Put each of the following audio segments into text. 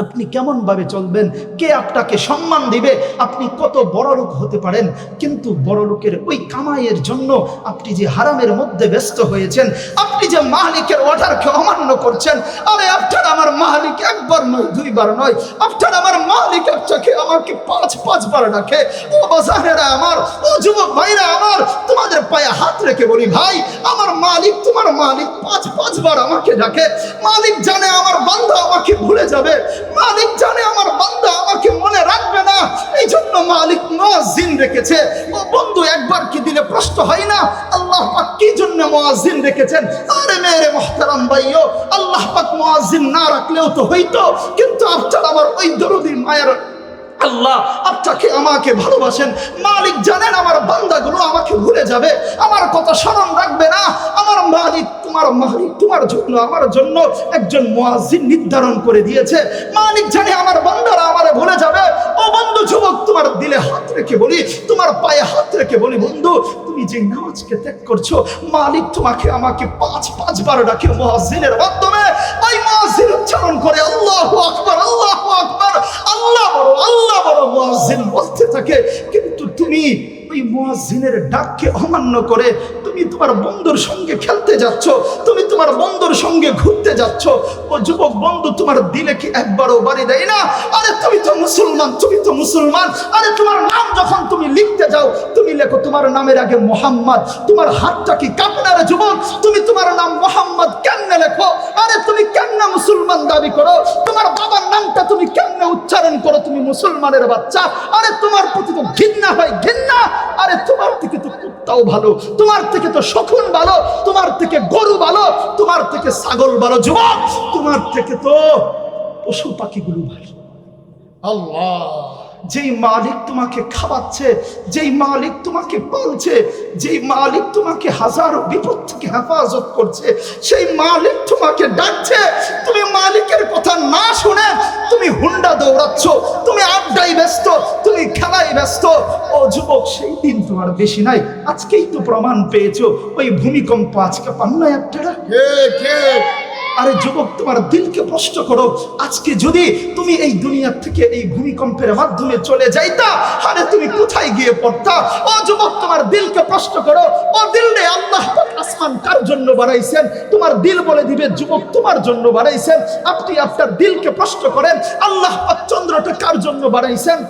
আপনি কেমন ভাবে চলবেন, কে আপনাকে সম্মান দিবে, আপনি কত বড় লোক হতে পারেন, কিন্তু বড় লোকের ওই কামাইয়ের জন্য আপনি যে হারামের মধ্যে ব্যস্ত হয়েছেন, আপনি যে মালিকের অর্ডারকে অমান্য করছেন। আরে আপনার আমার মালিক একবার নয়, দুইবার নয়, আপনার আমার মালিক আপনাকে আমাকে পাঁচবার ডাকে। ও বাজারেরা আমার, ও যুবক ভাইরা আমার, তোমাদের পায়ে হাত রেখে বলি, ভাই আমার মালিক, তোমার মালিক পাঁচবার আমাকে ডাকে। মালিক জানে আমার বান্দা আমাকে ভুলে যাবে, মালিক জানে আমার বান্দা আমাকে মনে রাখবে না, এই জন্য মালিক মুয়াজ্জিন রেখেছে। ও বন্ধু, একবার কি দিলে প্রশ্ন হয় না আল্লাহ পাক কি জন্য মুয়াজ্জিন রেখেছেন? আরে মেরে মুহতারাম ভাইও, আল্লাহ পাক মুয়াজ্জিন না রাখলেও তো হইতো, কিন্তু আপনার আমার ওই দরদি মায়ের আল্লাহ আপনাকে আমাকে ভালোবাসেন। মালিক জানেন আমার বান্দাগুলো আমাকে ভুলে যাবে, আমার কথা স্মরণ রাখবে না। আমার মালিক, তোমার মালিক তোমার জন্য, আমার জন্য একজন মুয়াজ্জিন নির্ধারণ করে দিয়েছে। মালিক জানে আমার বান্দারা আমারে ভুলে যাবে। ও বন্ধু যুবক, তোমার দিলে হাত রেখে বলি, তোমার পায়ে হাত রেখে বলি, বন্ধু তুমি যে নামাজকে ত্যাগ করছো, মালিক তোমাকে আমাকে পাঁচবার ডাকে মুয়াজ্জিনের মাধ্যমে। ওই মুয়াজ্জিন উচ্চারণ করে আল্লাহু আকবার, আল্লাহু আকবার, আল্লাহ বড়, আল্লাহ বড় মুয়াজ্জিন বলতে থাকে, কিন্তু তুমি ওই মুয়াজ্জিনের ডাককে অমান্য করে তুমি তোমার বন্ধুর সঙ্গে খেলতে যাচ্ছ, তুমি তোমার বন্ধুর সঙ্গে ঘুরতে যাচ্ছ। ও যুবক বন্ধু, তোমার দিলে কি একবারও বাড়ি দেয় না? আরে তুমি তো মুসলমান, তুমি তো মুসলমান। আরে তোমার নাম যখন তুমি লিখতে যাও, তুমি লেখো তোমার নামের আগে মোহাম্মদ, তোমার হাতটা কি কাঁপে না রে যুবক? তুমি তোমার নাম মোহাম্মদ কেমনে লেখো? আরে তুমি কেমনে মুসলমান দাবি করো? তোমার বাবার নামটা তুমি কেমনে উচ্চারণ করো? তুমি মুসলমানের বাচ্চা। আরে তোমার প্রতি তো ঘৃণা হয়, ঘৃণা। আরে তোমার থেকে তো কুত্তাও ভালো, তোমার থেকে তো শকুন ভালো, তোমার থেকে গরু ভালো, তোমার থেকে ছাগল ভালো যুবক, তোমার থেকে তো পশু পাখিগুলো ভালো। আল্লাহ, যেই মালিক তোমাকে খাওয়াচ্ছে, যেই মালিক তোমাকে পালছে, যেই মালিক তোমাকে হাজারো বিপদ থেকে হেফাজত করছে, সেই মালিক তোমাকে ডাকছে। তুমি মালিকের কথা না শুনে তুমি হুন্ডা দৌড়াচ্ছ, তুমি আড্ডায় ব্যস্ত, তুমি খেলায় ব্যস্ত। ও যুবক, সেই দিন তোমার বেশি নাই, আজকেই তো প্রমাণ পেয়েছো। ওই ভূমিকম্প আজকে পান না একটা। আরে যুবক, তোমার দিলকে প্রশ্ন করো, আজকে যদি তুমি এই দুনিয়া থেকে এই ভূমিকম্পের মাধ্যমে চলে যাইতা, আরে তুমি কোথায় গিয়ে পড়তা? ও যুবক, তোমার দিলকে প্রশ্ন করো। ও দিল রে, আল্লাহ পাক আসমান কার জন্য বানাইছেন? তোমার দিল বলে দিবে যুবক তোমার জন্য বানাইছেন। আপনি আপনার দিলকে প্রশ্ন করেন, আল্লাহ পাক চন্দ্রটা কার জন্য বানাইছেন?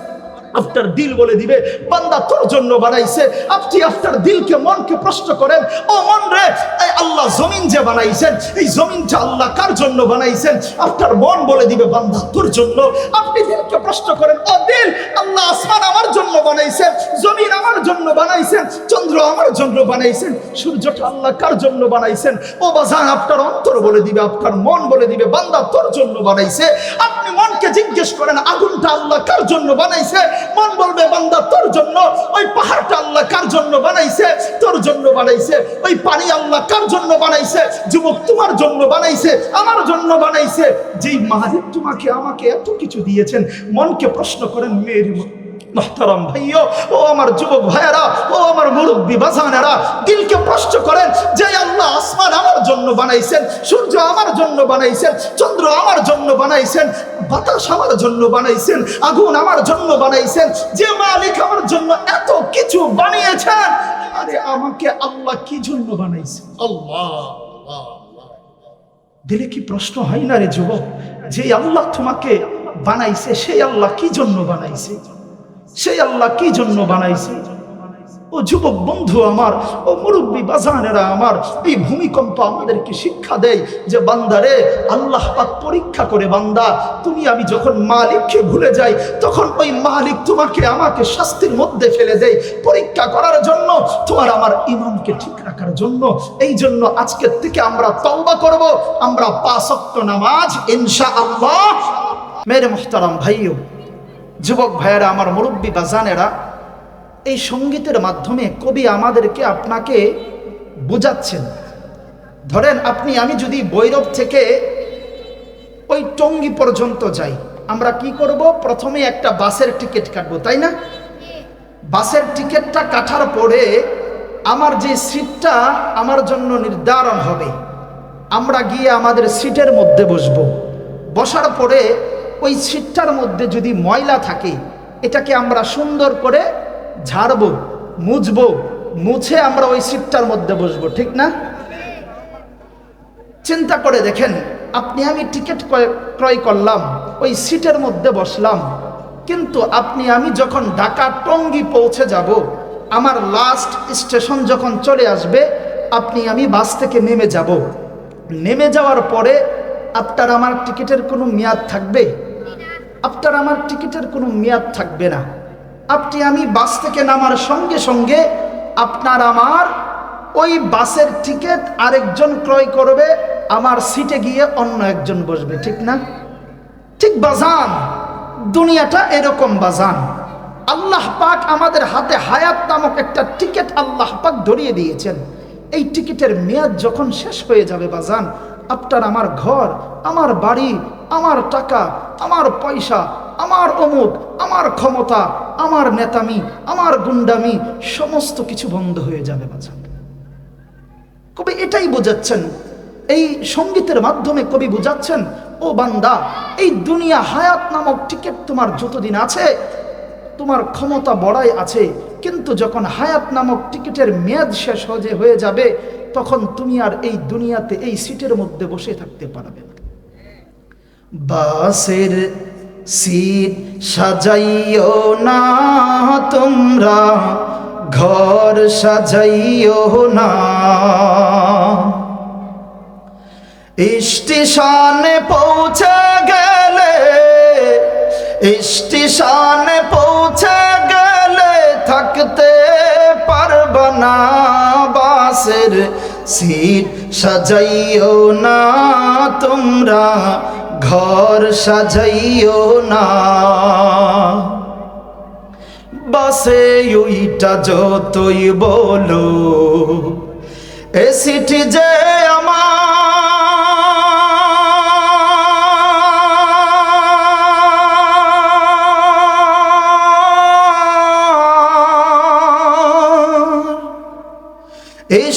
আপনার দিল বলে দিবে বান্দা তোর জন্য বানাইছে। আপনি আপনার দিলকে, মনকে প্রশ্ন করেন, ও মন রে, এই আল্লাহ জমিন যে বানাইছেন, এই জমিনটা আল্লাহ কার জন্য বানাইছেন? আপনার মন বলে দিবে বান্দা তোর জন্য। আপনি দিলকে প্রশ্ন করেন, ও দিল, আল্লাহ আসমান আমার জন্য বানাইছেন, জমিন আমার জন্য বানাইছেন, চন্দ্র আমার জন্য বানাইছেন, সূর্যটা আল্লাহ কার জন্য বানাইছেন? ও বাজান, আপনার অন্তর বলে দিবে, আপনার মন বলে দিবে বান্দা তোর জন্য বানাইছে। আপনি মনকে জিজ্ঞেস করেন, আগুনটা আল্লাহ কার জন্য বানাইছে? মন বলবে বান্দা তোর জন্য। ওই পাহাড়টা আল্লাহ কার জন্য বানাইছে? তোর জন্য বানাইছে। ওই পানি আল্লাহ কার জন্য বানাইছে? যুবক তোমার জন্য বানাইছে, আমার জন্য বানাইছে। যেই মালিক তোমাকে আমাকে এত কিছু দিয়েছেন, মনকে প্রশ্ন করেন মেয়ের মুহতারাম ভাইও, ও আমার যুবক ভাইয়েরা, ও আমার মুরব্বী বাজানেরা, দিলকে প্রশ্ন করেন, যে আল্লাহ আসমান আমার জন্য বানাইছেন, সূর্য আমার জন্য বানাইছেন, চন্দ্র আমার জন্য বানাইছেন, বাতাস আমার জন্য বানাইছেন, আগুন আমার জন্য বানাইছেন, যে মালিক আমার জন্য এত কিছু বানিয়েছেন, আরে আমাকে আল্লাহ কি জন্য বানাইছেন? আল্লাহ। দিলে কি প্রশ্ন হয় না রে যুবক? যে আল্লাহ তোমাকে বানাইছে, সেই আল্লাহ কি জন্য বানাইছে? সেই আল্লাহ কি জন্য বানাইছে? ও যুবক বন্ধু আমার, ও মুরব্বী বাজানেরা আমার, এই ভূমিকম্প আমাদেরকে শিক্ষা দেয় যে বান্দারে, আল্লাহ পাক পরীক্ষা করে। বান্দা, তুমি আমি যখন মালিককে ভুলে যাই, তখন ওই মালিক তোমাকে আমাকে শাস্তির মধ্যে ফেলে দেয়, পরীক্ষা করার জন্য, তোমার আমার ঈমানকে ঠিক রাখার জন্য। এই জন্য আজকের থেকে আমরা তওবা করব, আমরা 5 ওয়াক্ত নামাজ ইনশাআল্লাহ। মেরে মুহতারাম ভাইও, যুবক ভাইয়েরা আমার, মুরব্বী বাজানেরা, এই সঙ্গীতের মাধ্যমে কবি আমাদেরকে, আপনাকে বোঝাচ্ছেন। ধরেন আমি যদি ভৈরব থেকে ওই টঙ্গী পর্যন্ত যাই, আমরা কি করব? প্রথমে একটা বাসের টিকিট কাটবো, তাই না? বাসের টিকিটটা কাটার পরে আমার যে সিটটা আমার জন্য নির্ধারণ হবে, আমরা গিয়ে আমাদের সিটের মধ্যে বসবো। বসার পরে ওই সিটটার মধ্যে যদি ময়লা থাকে, এটাকে আমরা সুন্দর করে ঝাড়বো, মুছবো, মুছে আমরা ওই সিটটার মধ্যে বসবো, ঠিক না? চিন্তা করে দেখেন, আপনি আমি টিকিট ক্রয় করলাম, ওই সিটের মধ্যে বসলাম, কিন্তু আপনি আমি যখন ঢাকা টঙ্গী পৌঁছে যাব, আমার লাস্ট স্টেশন যখন চলে আসবে, আপনি আমি বাস থেকে নেমে যাব। নেমে যাওয়ার পরে আপনার আমার টিকিটের কোনো মেয়াদ থাকবে? আপনার আমার টিকিটের কোনো মেয়াদ থাকবে না। আপনি আমি বাস থেকে নামার সঙ্গে সঙ্গে আপনার আমার ওই বাসের টিকিট আরেকজন ক্রয় করবে, আমার সিটে গিয়ে অন্য একজন বসবে, ঠিক না? ঠিক বাজান, দুনিয়াটা এরকম বাজান। আল্লাহ পাক আমাদের হাতে হায়াত নামক একটা টিকিট আল্লাহ পাক ধরিয়ে দিয়েছেন। এই টিকিটের মেয়াদ যখন শেষ হয়ে যাবে বাজান, আপনার আমার ঘর, আমার বাড়ি, আমার টাকা, আমার পয়সা, আমার অমুক, আমার ক্ষমতা, আমার নেতামি, আমার গুন্ডামি, সমস্ত কিছু বন্ধ হয়ে যাবে বাজান। কবি এটাই বোঝাচ্ছেন, এই সঙ্গীতের মাধ্যমে কবি বোঝাচ্ছেন, ও বান্দা, এই দুনিয়া হায়াত নামক টিকিট তোমার যতদিন আছে, তোমার ক্ষমতা বড়াই আছে, কিন্তু যখন হায়াত নামক টিকিটের মেয়াদ শেষ হয়ে যাবে, তখন তুমি আর এই দুনিয়াতে এই সিটের মধ্যে বসে থাকতে পারবে না। বাসের সিট সাজাইও না তোমরা, ঘর সাজাইও না, স্টেশনে পৌঁছে গেলে, স্টেশনে পৌঁছে গেলে থাকতে পারবা না, বাসের সিট সাজাইও না তোমরা, ঘর সাজাইও না। বাসে ওইটা যতই বলো, এ সিট যে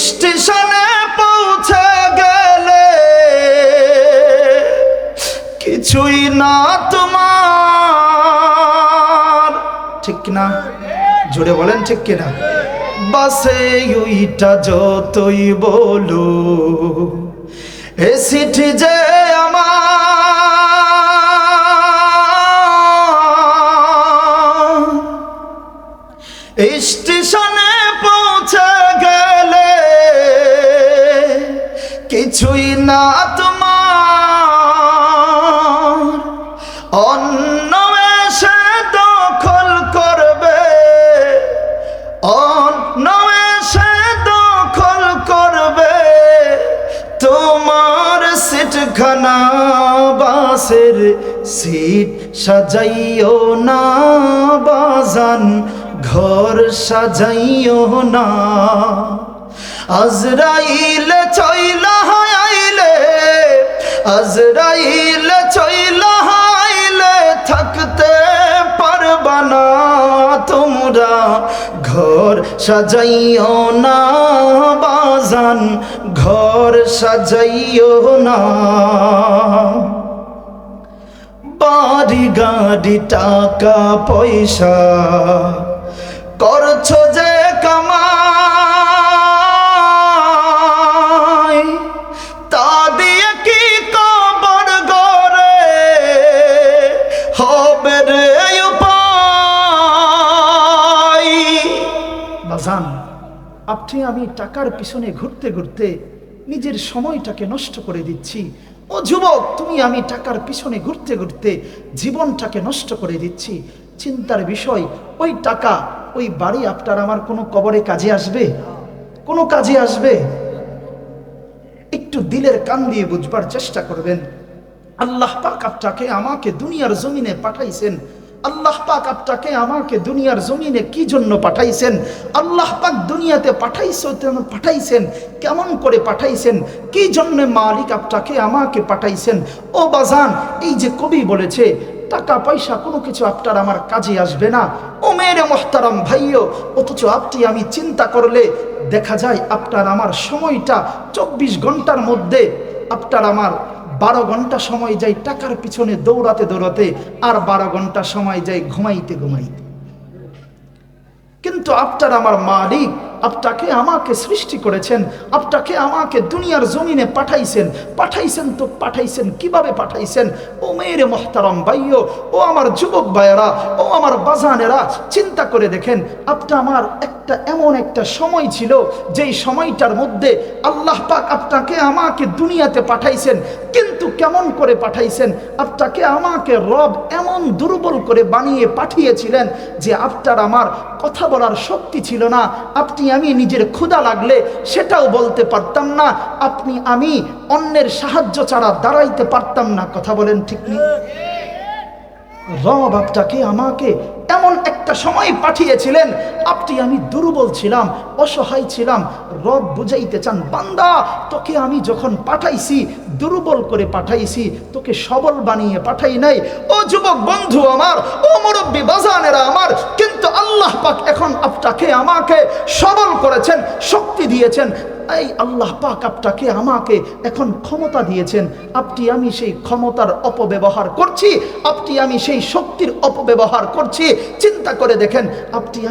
স্টেশনে পৌঁছে গেলে কিছুই না তোমার, ঠিক না? জোরে বলেন ঠিক কিনা? বাসে ওইটা যতই বলো, এ সিট যে আমার, স্টেশনে পৌঁছে গেলে কিছুই না তোমার, অন্য এসে দখল করবে, অন্য এসে দখল করবে তোমার সিটখানা। বাসের সিট সাজাইও না বাজান, ঘর সাজাইও না। আজরাইল চইলা আইলে, আজরাইল চইলা আইলে থাকতে পারবা না তোমরা, ঘর সাজাইও না বাজান, ঘর সাজাইও না। বাড়ি গাড়ি টাকা পয়সা করছো যে কামাই, তা দিয়ে কি কবর গড়ে হবে রে উপায়। বাজান, আপনি আমি টাকার পিছনে ঘুরতে ঘুরতে নিজের সময়টাকে নষ্ট করে দিচ্ছি। ও যুবক, তুমি আমি টাকার পিছনে ঘুরতে ঘুরতে জীবনটাকে নষ্ট করে দিচ্ছি। চিন্তার বিষয়, ওই টাকা, ওই বাড়ি আপনার আমার কোনো কবরে কাজে আসবে? কোনো কাজে আসবে? একটু দিলের কান দিয়ে বুঝবার চেষ্টা করবেন। আল্লাহ পাক আপনাকে আমাকে দুনিয়ার জমিনে পাঠাইছেন। আল্লাহ পাক আপনাকে আমাকে দুনিয়ার জমিনে কি জন্য পাঠাইছেন? আল্লাহ পাক দুনিয়াতে পাঠাইছেন কেমন করে পাঠাইছেন? কি জন্য মালিক আপনাকে আমাকে পাঠাইছেন? ও বাজান, এই যে কবি বলেছে টাকা পয়সা কোনো কিছু আপনার আমার কাজে আসবে না, ও মেরে মোহতারাম ভাইও, অথচ আপনি আমি চিন্তা করলে দেখা যায় আপনার আমার সময়টা 24 ঘন্টার মধ্যে আপনার আমার 12 ঘন্টা সময় যায় টাকার পিছনে দৌড়াতে দৌড়াতে, আর 12 ঘন্টা সময় যায় ঘুমাইতে ঘুমাইতে। কিন্তু আপনার আমার মালিক আপনাকে আমাকে সৃষ্টি করেছেন, আপনাকে আমাকে দুনিয়ার জমিনে পাঠাইছেন তো পাঠাইছেন কিভাবে পাঠাইছেন? ও মেয়েরে মোহতারাম ভাইও, ও আমার যুবক ভাইয়েরা, ও আমার বাজানেরা, চিন্তা করে দেখেন, আপনি আমার এমন একটা সময় ছিল যেই সময়টার মধ্যে আল্লাহ পাক আপনাকে আমাকে দুনিয়াতে পাঠাইছেন। কিন্তু কেমন করে পাঠাইছেন? আপনাকে আমাকে রব এমন দুর্বল করে বানিয়ে পাঠিয়েছিলেন যে আপনার আমার কথা বলার শক্তি ছিল না। আমি নিজের ক্ষুধা লাগলে সেটাও বলতে পারতাম না, আমি অন্যের সাহায্য ছাড়া দাঁড়াইতে পারতাম না। কথা বলেন ঠিক নেই? রব আপনাকে আমাকে এমন একটা সময় পাঠিয়েছিলেন, আমি দুর্বল ছিলাম, অসহায় ছিলাম। রব বুঝাইতে চান, বান্দা তোকে আমি যখন পাঠাইছি দুর্বল করে পাঠাইছি, তোকে সবল বানিয়ে পাঠাই নাই। ও যুবক বন্ধু আমার, ও মুরব্বী বাজানেরা আমার, কিন্তু আল্লাহ পাক এখন আপনাকে আমাকে সবল করেছেন, শক্তি দিয়েছেন। এই আল্লাহ পাক আপনাকে আমাকে এখন ক্ষমতা দিয়েছেন। আমি সেই ক্ষমতার অপব্যবহার করছি, আমি সেই শক্তির অপব্যবহার করছি। চিন্তা করে দেখেন,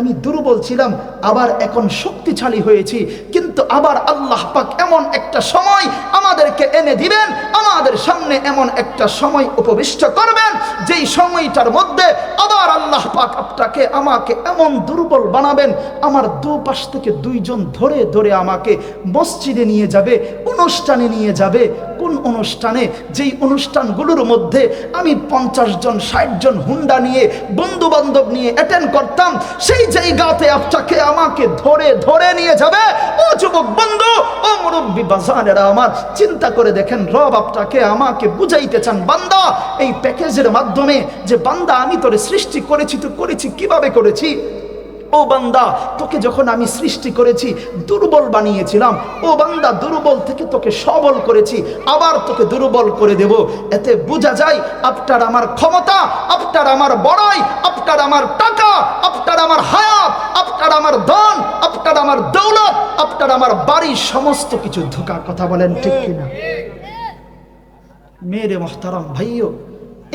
আমি দুর্বল ছিলাম, আবার এখন শক্তিশালী হয়েছি। কিন্তু আবার আল্লাহ পাক এমন একটা সময় আমাদেরকে এনে দিবেন, আমাদের সামনে এমন একটা সময় উপবিষ্ট করবেন, যেই সময়টার মধ্যে আবার আল্লাহ পাক আপনাকে আমাকে এমন দুর্বল বানাবেন, আমার দুপাশ থেকে 2 জন ধরে ধরে আমাকে মসজিদে নিয়ে যাবে, অনুষ্ঠানে নিয়ে যাবে। কোন অনুষ্ঠানে? যেই অনুষ্ঠানগুলোর মধ্যে আমি 50 জন 60 জন হুন্ডা নিয়ে বন্ধু বান্ধব নিয়ে অ্যাটেন্ড করতাম, সেই জায়গাতে আপনাকে আমাকে ধরে ধরে নিয়ে যাবে। ও যুবক বন্ধু, ও মুরব্বী বাজানেরা আমার, চিন্তা করে দেখেন, রব আপনাকে আমাকে বুঝাইতে চান, বান্দা এই প্যাকেজের মাধ্যমে যে বান্দা আমি তোরে সৃষ্টি করেছি, তো করেছি কিভাবে করেছি? ও বান্দা, তোকে যখন আমি সৃষ্টি করেছি দুর্বল বানিয়েছিলাম। ও বান্দা, দুর্বল থেকে তোকে সবল করেছি, আবার তোকে দুর্বল করে দেব। এতে বোঝা যায় আপনার আমার ক্ষমতা, আপনার আমার বড়াই, আপনার আমার টাকা, আপনার আমার হায়াত, আপনার আমার ধন, আপনার আমার দৌলত, আপনার আমার বাড়ি, সমস্ত কিছু ধোঁকা। কথা বলেন ঠিক কিনা? মেরে মোহতারাম ভাইও,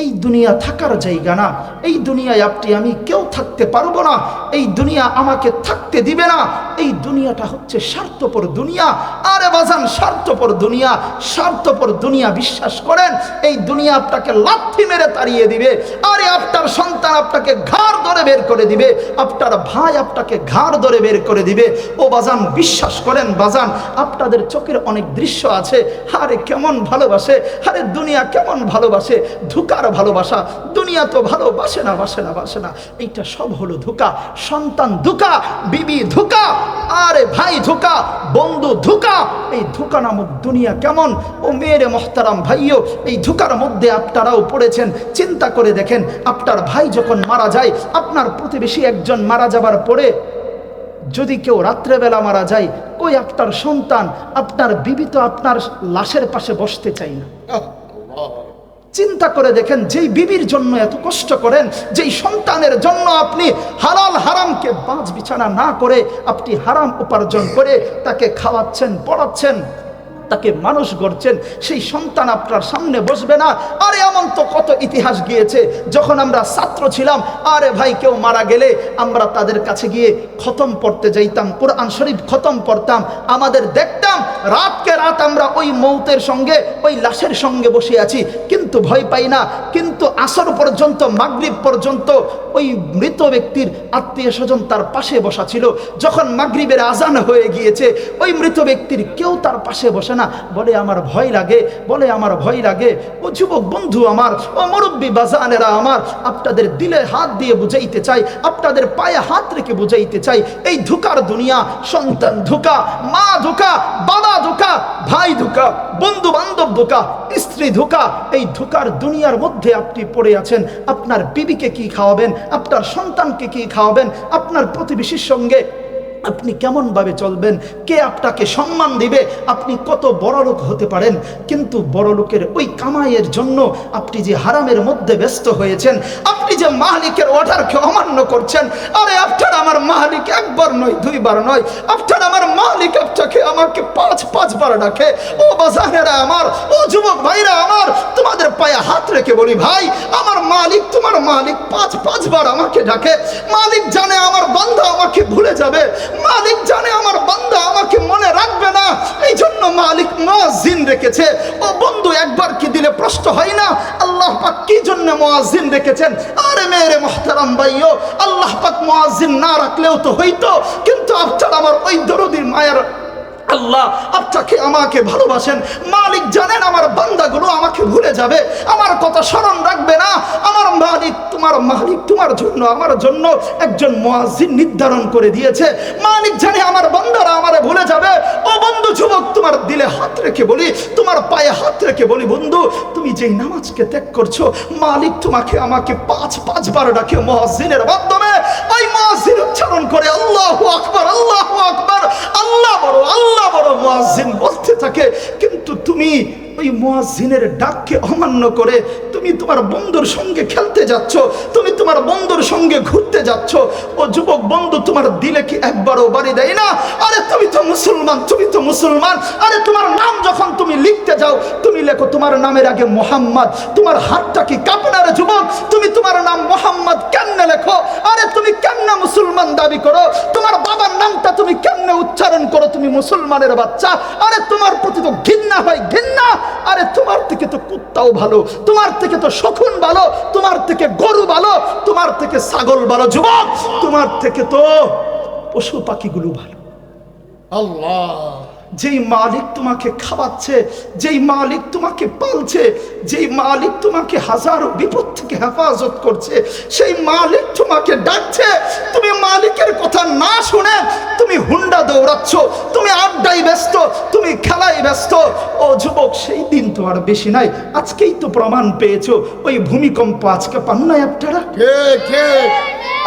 এই দুনিয়া থাকার জায়গা না। এই দুনিয়ায় আমি কেউ থাকতে পারবো না। এই দুনিয়া আমাকে থাকতে দিবে না। এই দুনিয়াটা হচ্ছে স্বার্থপর দুনিয়া। আরে বাজান, স্বার্থপর দুনিয়া, স্বার্থপর দুনিয়া। বিশ্বাস করেন, এই দুনিয়া আপনাকে লাথি মেরে তাড়িয়ে দিবে। আরে আপনার সন্তান আপনাকে ঘাড় ধরে বের করে দিবে, আপনার ভাই আপনাকে ঘাড় ধরে বের করে দিবে। ও বাজান, বিশ্বাস করেন বাজান, আপনাদের চোখের অনেক দৃশ্য আছে। আরে কেমন ভালোবাসে, আরে দুনিয়া কেমন ভালোবাসে, ধোঁকার ভালোবাসা। দুনিয়া তো ভালোবাসে না, বাসে না। এইটা সব হলো ধোঁকা। সন্তান ধোঁকা, বিবি ধোঁকা, আরে ভাই ধোঁকা, বন্ধু ধোঁকা। এই ধোঁকা নামক দুনিয়া কেমন? ও মেয়েরে মোহতারাম ভাইও, এই ধোঁকার মধ্যে আপনারাও পড়েছেন। চিন্তা করে দেখেন, আপনার ভাই যখন মারা যায়, আপনার প্রতিবেশী একজন মারা যাবার পরে যদি কেউ রাত্রেবেলা মারা যায়, কই আপনার সন্তান, আপনার বিবি তো আপনার লাশের পাশে বসতে চাই না। চিন্তা করে দেখেন, যেই বিবির জন্য এত কষ্ট করেন, যেই সন্তানের জন্য আপনি হালাল হারামকে বাঁচ বিছানা না করে আপনি হারাম উপার্জন করে তাকে খাওয়াচ্ছেন, পড়াচ্ছেন, তাকে মানুষ গড়ছেন, সেই সন্তান আপনার সামনে বসবে না। আরে এমন তো কত ইতিহাস গিয়েছে, যখন আমরা ছাত্র ছিলাম, আরে ভাই কেউ মারা গেলে আমরা তাদের কাছে গিয়ে খতম পড়তে যাইতাম, কোরআন শরীফ খতম পড়তাম। আমাদের দেখতাম রাতকে রাত আমরা ওই মৌতের সঙ্গে, ওই লাশের সঙ্গে বসে আছি, কিন্তু ভয় পাই না। কিন্তু আসর পর্যন্ত, মাগরিব পর্যন্ত ওই মৃত ব্যক্তির আত্মীয় স্বজন তার পাশে বসা ছিল। যখন মাগরিবের আজান হয়ে গিয়েছে, ওই মৃত ব্যক্তির কেউ তার পাশে বসে না। বলে আমার ভয় লাগে, বলে আমার ভয় লাগে। ও যুবক বন্ধু আমার, ও মুরব্বী বাজানেরা আমার, আপনাদের দিলে হাত দিয়ে বুঝাইতে চাই, আপনাদের পায়ে হাত রেখে বুঝাইতে চাই, এই ধোঁকার দুনিয়া, সন্তান ধোঁকা, মা ধোঁকা, বাবা ধোঁকা, ভাই ধোঁকা, বন্ধু বান্ধব ধোঁকা, স্ত্রী ধোঁকা। এই ধোঁকার দুনিয়ার মধ্যে আপনি পড়ে আছেন। আপনার বিবিকে কি খাওয়াবেন, আপনার সন্তানকে কি খাওয়াবেন, আপনার প্রতিবেশীর সঙ্গে আপনি কেমনভাবে চলবেন, কে আপনাকে সম্মান দিবে, আপনি কত বড় লোক হতে পারেন, কিন্তু বড় লোকের ওই কামাইয়ের জন্য আপনি যে হারামের মধ্যে ব্যস্ত হয়েছেন, আপনি যে মালিকের অর্ডারকে অমান্য করছেন। আরে আপনার আমার মালিক একবার নয়, দুইবার নয়, আপনার আমার মালিক আপনাকে আমাকে পাঁচবার ডাকে। ও বাজানেরা আমার, ও যুবক ভাইরা আমার, তোমাদের পায়ে হাত রেখে বলি, ভাই আমার মালিক, তোমার মালিক পাঁচবার আমাকে ডাকে। মালিক জানে আমার বান্দা আমাকে ভুলে যাবে, মালিক জানে আমার বান্দা আমাকে মনে রাখবে না, এই জন্য মালিক মুয়াজ্জিন রেখেছে। ও বন্ধু, একবার কি দিলে প্রশ্ন হয় না আল্লাহ পাক কি জন্য মুয়াজ্জিন রেখেছেন? আরে মেরে মুহতারাম ভাইও, আল্লাহ পাক মুয়াজ্জিন না রাখলেও তো হইতো, কিন্তু আপনার আমার ওই দরদির মায়ের আল্লাহ আপনাকে আমাকে ভালোবাসেন। মালিক জানেন আমার বান্দাগুলো আমাকে ভুলে যাবে, আমার কথা স্মরণ রাখবে না। আমার মালিক তোমার জন্য, আমার জন্য একজন মুয়াজ্জিন নির্ধারণ করে দিয়েছে। মালিক জানে আমার বান্দারা আমারে ভুলে যাবে। ও বন্ধু যুবক, তোমার দিলে হাত রেখে বলি, তোমার পায়ে হাত রেখে বলি, বন্ধু তুমি যেই নামাজকে ত্যাগ করছো, মালিক তোমাকে আমাকে পাঁচবার ডাকে মুয়াজ্জিনের মাধ্যমে। ওই মুয়াজ্জিন উচ্চারণ করে আল্লাহু আকবার, আল্লাহু আকবার, আল্লাহ বড়, আল্লাহ বড় মুয়াজ্জিন বলতে থাকে। কিন্তু তুমি ওই মুয়াজ্জিনের ডাককে অমান্য করে তুমি তোমার বন্ধুর সঙ্গে খেলতে যাচ্ছ, তুমি তোমার বন্ধুর সঙ্গে ঘুরতে যাচ্ছ। ও যুবক বন্ধু, তোমার দিলে কি একবারও বাড়ি দেয় না? আরে তুমি তো মুসলমান, তুমি তো মুসলমান। আরে তোমার নাম যখন তুমি লিখতে যাও, তুমি লেখো তোমার নামের আগে মোহাম্মদ, তোমার হাতটা কি কাঁপে না রে যুবক? তুমি তোমার নাম মোহাম্মদ কেমনে লেখো? আরে তুমি কেমনে মুসলমান দাবি করো? তোমার বাবার নামটা তুমি কেমনে উচ্চারণ করো? তুমি মুসলমানের বাচ্চা। আরে তোমার প্রতি তো ঘৃণা হয়, ঘৃণা। আরে তোমার থেকে তো কুত্তাও ভালো, তোমার থেকে তো শকুন ভালো, তোমার থেকে গরু ভালো, তোমার থেকে ছাগল ভালো যুবক, তোমার থেকে তো পশু পাখিগুলো ভালো। আল্লাহ যেই মালিক তোমাকে খাওয়াচ্ছে, যেই মালিক তোমাকে পালছে, যেই মালিক তোমাকে হাজারো বিপদ থেকে হেফাজত করছে, সেই মালিক তোমাকে ডাকছে। তুমি মালিকের কথা না শুনে তুমি হুন্ডা দৌড়াচ্ছ, তুমি আড্ডায় ব্যস্ত, তুমি খেলায় ব্যস্ত। ও যুবক, সেই দিন তো আর বেশি নাই, আজকেই তো প্রমাণ পেয়েছো। ওই ভূমিকম্প আজকে পান নাই আপনারা?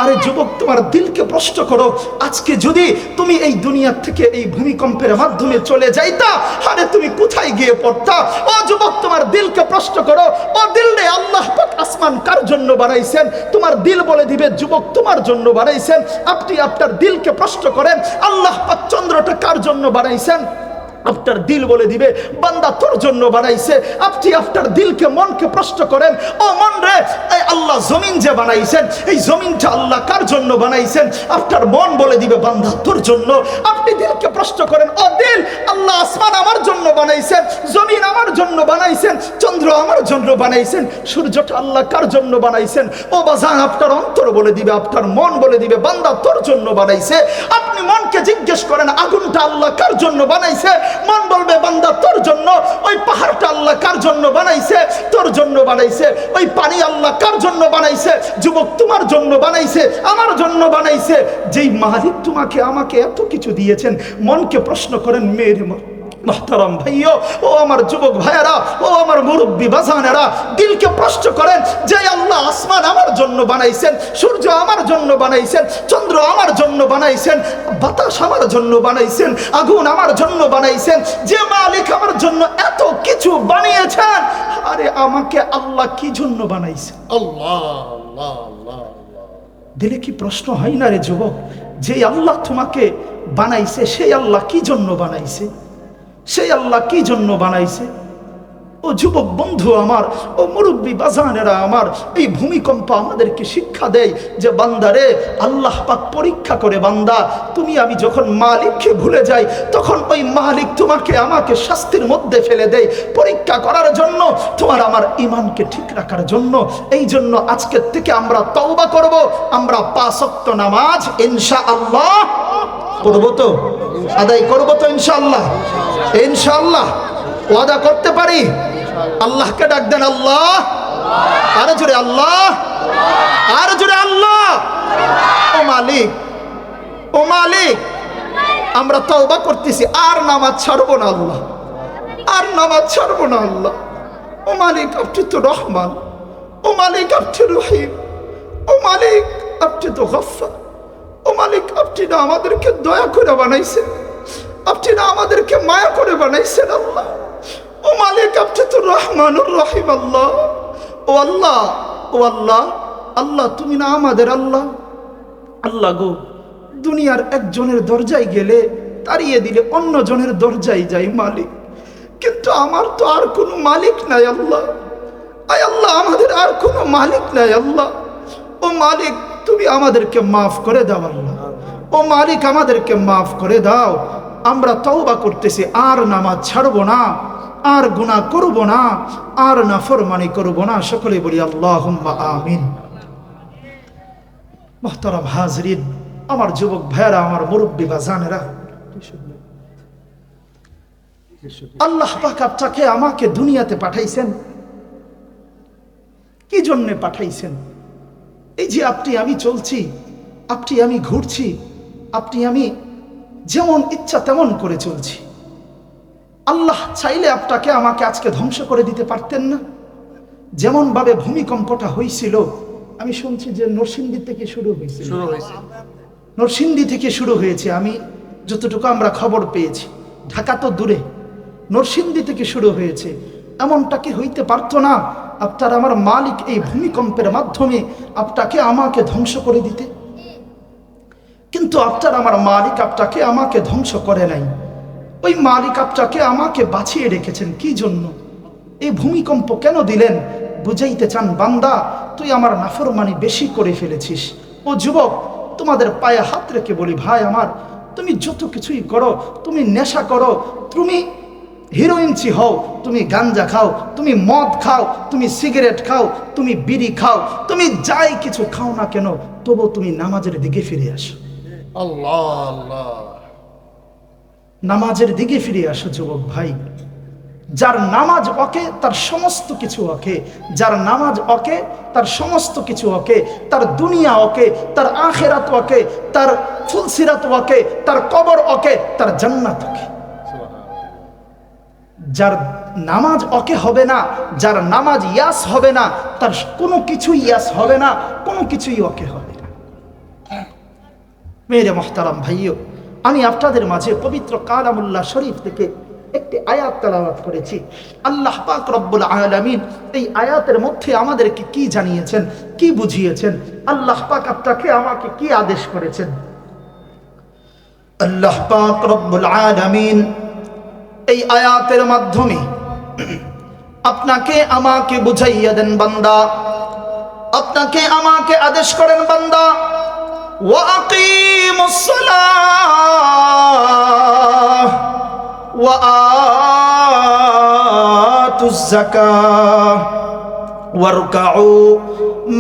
আরে যুবক, তোমার দিলকে প্রশ্ন করো, আজকে যদি তুমি এই দুনিয়া থেকে এই ভূমিকম্পের মাধ্যমে চলে যাইতা, আরে তুমি কোথায় গিয়ে পড়তা? ও যুবক, তোমার দিলকে প্রশ্ন করো। ও দিল রে, আল্লাহ পাক আসমান কার জন্য বানাইছেন? তোমার দিল বলে দিবে যুবক তোমার জন্য বানাইছেন। আপনি আপনার দিলকে প্রশ্ন করেন, আল্লাহ পাক চন্দ্রটা কার জন্য বানাইছেন? আপনার দিল বলে দিবে বান্দা তোর জন্য বানাইছে। আপনি আপনার দিলকে, মনকে প্রশ্ন করেন, ও মন রে, এই আল্লাহ জমিন যে বানাইছেন, এই জমিনটা আল্লাহ কার জন্য বানাইছেন? আপনার মন বলে দিবে বান্দা তোর জন্য। আপনি দিলকে প্রশ্ন করেন, ও দিল, আল্লাহ আসমান আমার জন্য বানাইছেন, জমিন আমার জন্য বানাইছেন, চন্দ্র আমার জন্য বানাইছেন, সূর্যটা আল্লাহ কার জন্য বানাইছেন? ও বাজান, আপনার অন্তর বলে দিবে, আপনার মন বলে দিবে বান্দা তোর জন্য বানাইছে। আপনি মনকে জিজ্ঞেস করেন, আগুনটা আল্লাহ কার জন্য বানাইছে? মন বলবে বান্দা তোর জন্য। ওই পাহাড়টা আল্লাহ কার জন্য বানাইছে? তোর জন্য বানাইছে। ওই পানি আল্লাহ কার জন্য বানাইছে? যুবক তোমার জন্য বানাইছে, আমার জন্য বানাইছে। যেই মালিক তোমাকে আমাকে এত কিছু দিয়েছেন, মনকে প্রশ্ন করেন, মেয়ের মুহতারাম ভাইও, ও আমার যুবক ভাইয়েরা, ও আমার মুরব্বী বাজানেরা, দিলকে প্রশ্ন করেন, যে আল্লাহ আসমান আমার জন্য বানাইছেন, সূর্য আমার জন্য বানাইছেন, চন্দ্র আমার জন্য বানাইছেন, বাতাস আমার জন্য বানাইছেন, আগুন আমার জন্য বানাইছেন, যে মালিক আমার জন্য এত কিছু বানিয়েছেন, আরে আমাকে আল্লাহ কি জন্য বানাইছেন? আল্লাহ আল্লাহ আল্লাহ। দিলে কি প্রশ্ন হয় না রে যুবক? যে আল্লাহ তোমাকে বানাইছে, সেই আল্লাহ কি জন্য বানাইছে? সেই আল্লাহ কি জন্য বানাইছে? ও যুবক বন্ধু আমার, ও মুরব্বী বাজানেরা আমার, এই ভূমিকম্প আমাদেরকে শিক্ষা দেয় যে বান্দারে, আল্লাহ পাক পরীক্ষা করে, বান্দা তুমি আমি যখন মালিককে ভুলে যাই, তখন ওই মালিক তোমাকে আমাকে শাস্তির মধ্যে ফেলে দেয়, পরীক্ষা করার জন্য, তোমার আমার ঈমানকে ঠিক রাখার জন্য। এই জন্য আজকের থেকে আমরা তওবা করব, আমরা 5 ওয়াক্ত নামাজ ইনশাআল্লাহ পড়ব, তো আদায় করব তো ইনশাআল্লাহ। ইনশাআল্লাহ ওয়াদা করতে পারি? আল্লাহকে ডাক দেন, আল্লাহ। আরো জোরে আল্লাহ, আরো জোরে আল্লাহ। ও মালিক, ও মালিক, আমরা তওবা করতেছি, আর নামাজ ছাড়বো না আল্লাহ, আর নামাজ ছাড়বো না আল্লাহ। ও মালিক, আপনি তো রহমান, ও মালিক আপনি রহিম, ও মালিক আপনি তো গফফার, ও মালিক, আপনি না আমাদেরকে দয়া করে বানাইছেন, আপনি না আমাদেরকে মায়া করে বানাইছেন আল্লাহ। ও মালিক, আপনি তো রহমানুর রহিম আল্লাহ। ও আল্লাহ, ও আল্লাহ, আল্লাহ তুমি না আমাদের আল্লাহ। আল্লাহ গো, দুনিয়ার একজনের দরজায় গেলে তাড়িয়ে দিলে অন্য জনের দরজায় যাই মালিক, কিন্তু আমার তো আর কোনো মালিক নাই আল্লাহ। আয় আল্লাহ, আমাদের আর কোনো মালিক নাই আল্লাহ। ও মালিক, তুমি আমাদেরকে মাফ করে দাও আল্লাহ। ও মালিক, আমাদেরকে মাফ করে দাও। আমরা তওবা করতেছি, আর নামাজ ছাড়বো না, আর গুনাহ করব না, আর নাফরমানি করব না। সকলে বলি আল্লাহুম্মা আমিন। মুহতারাম হাজরিন, আমার যুবক ভাইয়েরা, আমার মুরব্বী বাজানেরা, আল্লাহ পাক আপনাকে আমাকে দুনিয়াতে পাঠাইছেন, কি জন্যে পাঠাইছেন? এই যে আপনি আমি চলছি, আপনি আমি ঘুরছি, আপনি আমি যেমন ইচ্ছা তেমন করে চলছি। আল্লাহ চাইলে আপনাকে আমাকে আজকে ধ্বংস করে দিতে পারতেন না? যেমন ভাবে ভূমিকম্পটা হয়েছিল, আমি শুনছি যে নরসিংদী থেকে শুরু হয়েছে, নরসিংদী থেকে শুরু হয়েছে। আমি যতটুকু আমরা খবর পেয়েছি, ঢাকা তো দূরে, নরসিংদী থেকে শুরু হয়েছে। এমনটা কি হইতে পারতো না আপনার আমার মালিক এই ভূমিকম্পের মাধ্যমে আপনাকে আমাকে ধ্বংস করে দিতে? কিন্তু আপনার আমার মালিক আপনাকে আমাকে ধ্বংস করে নাই। ওই মালিক আপনাকে আমাকে বাঁচিয়ে রেখেছেন কি জন্য? এই ভূমিকম্প কেন দিলেন? বুঝাইতে চান, বান্দা তুই আমার নাফরমানি বেশি করে ফেলেছিস। ও যুবক, তোমাদের পায়ে হাত রেখে বলি, ভাই আমার, তুমি যত কিছুই করো, তুমি নেশা করো, তুমি হিরোইনচি হও, তুমি গাঞ্জা খাও, তুমি মদ খাও, তুমি সিগারেট খাও, তুমি বিড়ি খাও, তুমি যাই কিছু খাও না কেন, তবু তুমি নামাজের দিকে ফিরে আসো। আল্লাহ আল্লাহ, নামাজের দিকে ফিরে আসো যুবক ভাই। যার নামাজ ওকে তার সমস্ত কিছু ওকে, যার নামাজ ওকে তার সমস্ত কিছু ওকে, তার দুনিয়া ওকে, তার আখিরাত ওকে, তার ফুলসিরাত ওকে, তার কবর ওকে, তার জান্নাত ওকে। যার নামাজ ওকে হবে না, যার নামাজ ইয়াস হবে না, তার কোনো কিছুই ইয়াস হবে না, কোনো কিছুই ওকে হবে না। মেরে মুহতারাম ভাইও, আমি আপনাদের মাঝে পবিত্র কালামুল্লাহ শরীফ থেকে একটি আয়াত তেলাওয়াত করেছি। আল্লাহ পাক রব্বুল আলামিন এই আয়াতের মধ্যে আমাদেরকে কি জানিয়েছেন, কি বুঝিয়েছেন, আল্লাহ পাক আপনাকে আমাকে কি আদেশ করেছেন। আল্লাহ পাক রব্বুল আলামিন এই আয়াতের মাধ্যমে আপনাকে আমাকে বুঝাইয়া দেন, বান্দা, আপনাকে আমাকে আদেশ করেন, বান্দা, ওয়া আকিমুস সালাহ ওয়া আতুজ যাকাহ ওয়ারকাউ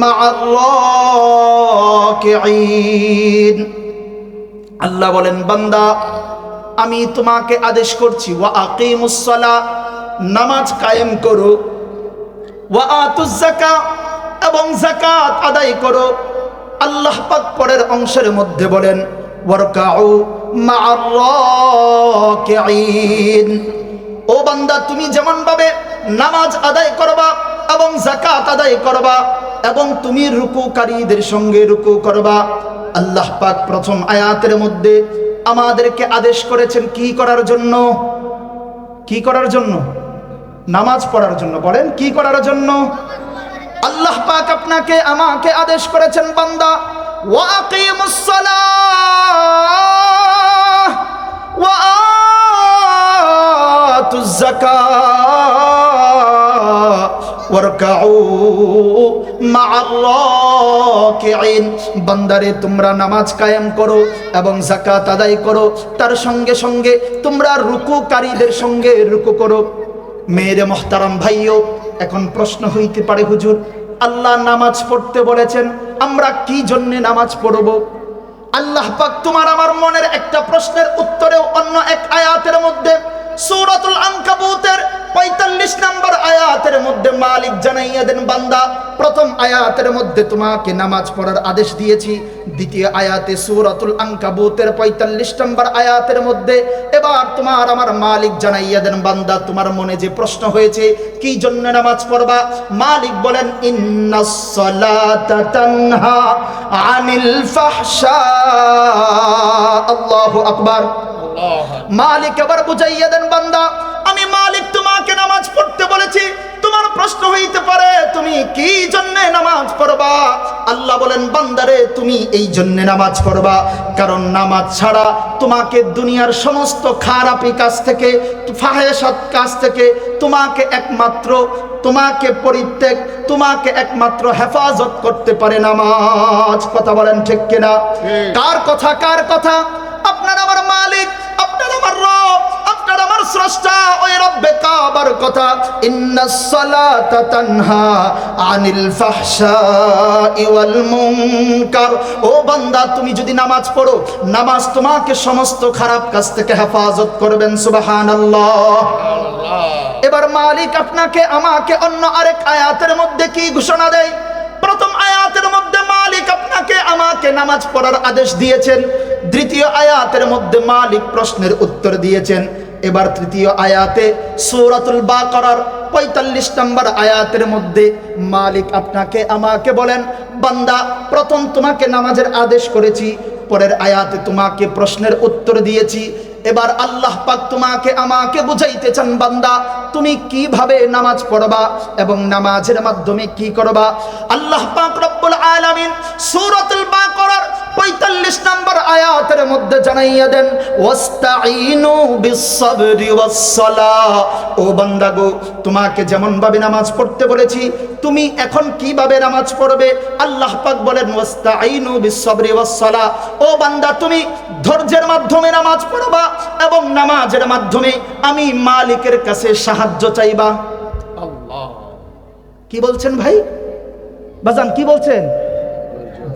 মা'আর রাকিঈন। আল্লাহ বলেন, বান্দা, আমি তোমাকে আদেশ করছি, ওয়া আকিমুস সালাহ, নামাজ কায়েম করো, ওয়া আতুজ যাকাহ, এবং যাকাত আদায় করো। আল্লাহ পাক পরের অংশের মধ্যে বলেন, ওয়ারকাউ মা'আর রাকিঈন। ও বান্দা, তুমি যেমন ভাবে নামাজ আদায় করবা এবং যাকাত আদায় করবা এবং তুমি রুকুকারীদের সঙ্গে রুকু করবা, আল্লাহ পাক প্রথম আয়াতের মধ্যে আমাদেরকে আদেশ করেছেন কি করার জন্য? কি করার জন্য? নামাজ পড়ার জন্য। বলেন, কি করার জন্য? আল্লাহ পাক আপনাকে আমাকে আদেশ করেছেন, বান্দা, ওয়া আকিমুস সালাহ ওয়া আতুজ যাকাহ ওয়ারকাউ মা'আর রাকিঈন। বান্দারে, তোমরা নামাজ কায়েম করো এবং যাকাত আদায় করো, তার সঙ্গে সঙ্গে তোমরা রুকুকারীদের সঙ্গে রুকু করো। মেরে মুহতারাম ভাইও, এখন প্রশ্ন হইতে পারে, হুজুর, আল্লাহ নামাজ পড়তে বলেছেন, আমরা কি জন্য নামাজ পড়ব? আল্লাহ পাক তোমার আমার মনের একটা প্রশ্নের উত্তরেও অন্য এক আয়াতের মধ্যে সূরাতুল আনকাবুতের 45 নম্বর আয়াতের মধ্যে মালিক জানাইয়া দেন, বান্দা প্রথম আয়াতের মধ্যে তোমাকে নামাজ পড়ার আদেশ দিয়েছি, দ্বিতীয় আয়াতে সূরাতুল আনকাবুতের 45 নম্বর আয়াতের মধ্যে এবার তোমার আমার মালিক জানাইয়া দেন, বান্দা তোমার মনে যে প্রশ্ন হয়েছে কি জন্য নামাজ পড়বা, মালিক বলেন ইন্নাস সালাতা তানহা আনিল ফাহশা। আল্লাহু আকবার। মালিক এবার বুঝাইয়া দেন, বান্দা আমি মালিক তোমাকে নামাজ পড়তে বলেছি। তোমার প্রশ্ন হইতে পারে তুমি কি জন্য নামাজ পড়বা, আল্লাহ বলেন বান্দারে তুমি এই জন্য নামাজ পড়বা কারণ নামাজ ছাড়া তোমাকে দুনিয়ার সমস্ত খারাপি কাজ থেকে, ফাহেসাত কাজ থেকে তোমাকে পরিত্যাগ, তোমাকে একমাত্র হেফাজত করতে পারে নামাজ। কথা বলেন ঠিক কিনা? কার কথা? কার কথা? আপনার আমার মালিক, আপনার আমার রব, আপনার আমার স্রষ্টা ওই রব্বে কাবার কথা। ইন্নাস সালাতা তানহা আনিল ফাহশাই ওয়াল মুনকার। ও বান্দা তুমি যদি নামাজ পড়ো, নামাজ তোমাকে সমস্ত খারাপ কাজ থেকে হেফাজত করবেন। সুবহানাল্লাহ। এবার মালিক আপনাকে আমাকে অন্য আরেক আয়াতের মধ্যে কি ঘোষণা দেয়? প্রথম আয়াতের মধ্যে মালিক আপনাকে আমাকে নামাজ পড়ার আদেশ দিয়েছেন, দ্বিতীয় আয়াতের মধ্যে মালিক প্রশ্নের উত্তর দিয়েছেন। এবার তৃতীয় আয়াতে সূরাতুল বাকারার 45 নম্বর আয়াতের মধ্যে মালিক আপনাকে আমাকে বলেন, বান্দা প্রথম তোমাকে নামাজের আদেশ করেছি, পরের আয়াতে তোমাকে প্রশ্নের উত্তর দিয়েছি। এবার আল্লাহ পাক তোমাকে আমাকে বুঝাইতে চান, বান্দা তুমি কিভাবে নামাজ পড়বা এবং নামাজের মাধ্যমে কি করবা। আল্লাহ পাক রব্বুল আলামিন সূরাতুল বাকারার 45 নম্বর আয়াতের মধ্যে জানাইয়া দেন, ওয়াস্তাঈনু বিস-সাবরি ওয়াস-সালাহ। ও বান্দা গো, তোমাকে যেমন ভাবে নামাজ পড়তে বলেছি তুমি এখন কিভাবে নামাজ পড়বে? আল্লাহ পাক বলেন ওয়াস্তাঈনু বিস-সাবরি ওয়াস-সালাহ। ও বান্দা তুমি ধৈর্যের মাধ্যমে নামাজ পড়বা এবং নামাজের মাধ্যমে আমি মালিকের কাছে সাহায্য চাইবা। আল্লাহ কি বলছেন ভাই? বাজান কি বলছেন?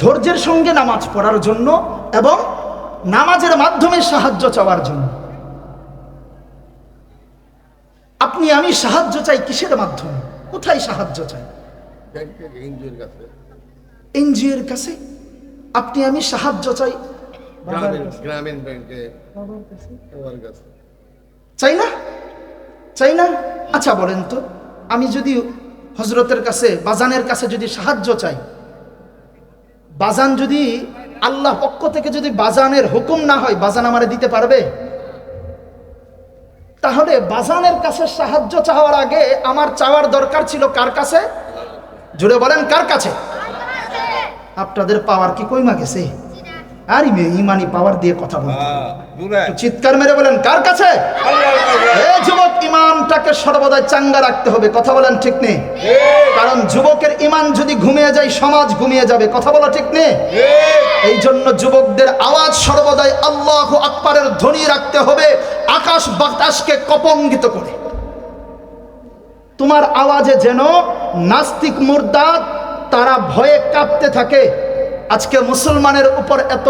ধৈর্যের সঙ্গে নামাজ পড়ার জন্য এবং নামাজের মাধ্যমে সাহায্য চাওয়ার জন্য। আপনি আমি সাহায্য চাই কিসের মাধ্যমে? কোথায় সাহায্য চাই? এনজিওর কাছে। আপনি আমি সাহায্য চাই গ্রামীণ ব্যাংকে চাই না? চাই না? আচ্ছা বলেন তো, আমি যদি হযরতের কাছে, বাজানের কাছে যদি সাহায্য চাই, বাজান যদি আল্লাহ পক্ষ থেকে যদি বাজানের হুকুম না হয়, বাজান আমারে দিতে পারবে? তাহলে বাজানের কাছে সাহায্য চাওয়ার আগে আমার চাওয়ার দরকার ছিল কার কাছে? জুড়ে বলেন কার কাছে? আপনাদের পাওয়ার কি কইমা গেছে? আরে ইমানি পাওয়ার দিয়ে কথা বলতে, চিৎকার মেরে বলেন কার কাছে? এই যুবক, ইমানটাকে সর্বদাই চাঙ্গা রাখতে হবে। কথা বলেন ঠিক নেই? কারণ যুবকের ইমান যদি ঘুমিয়ে যায় সমাজ ঘুমিয়ে যাবে। কথা বলা ঠিক নেই? এই জন্য যুবকদের আওয়াজ সর্বদাই আল্লাহু আকবারের ধ্বনি রাখতে হবে, আকাশ বাতাসকে কম্পিত করে। তোমার আওয়াজে যেন নাস্তিক মুরতাদ তারা ভয়ে কাঁপতে থাকে। আজকে মুসলমানের উপর এত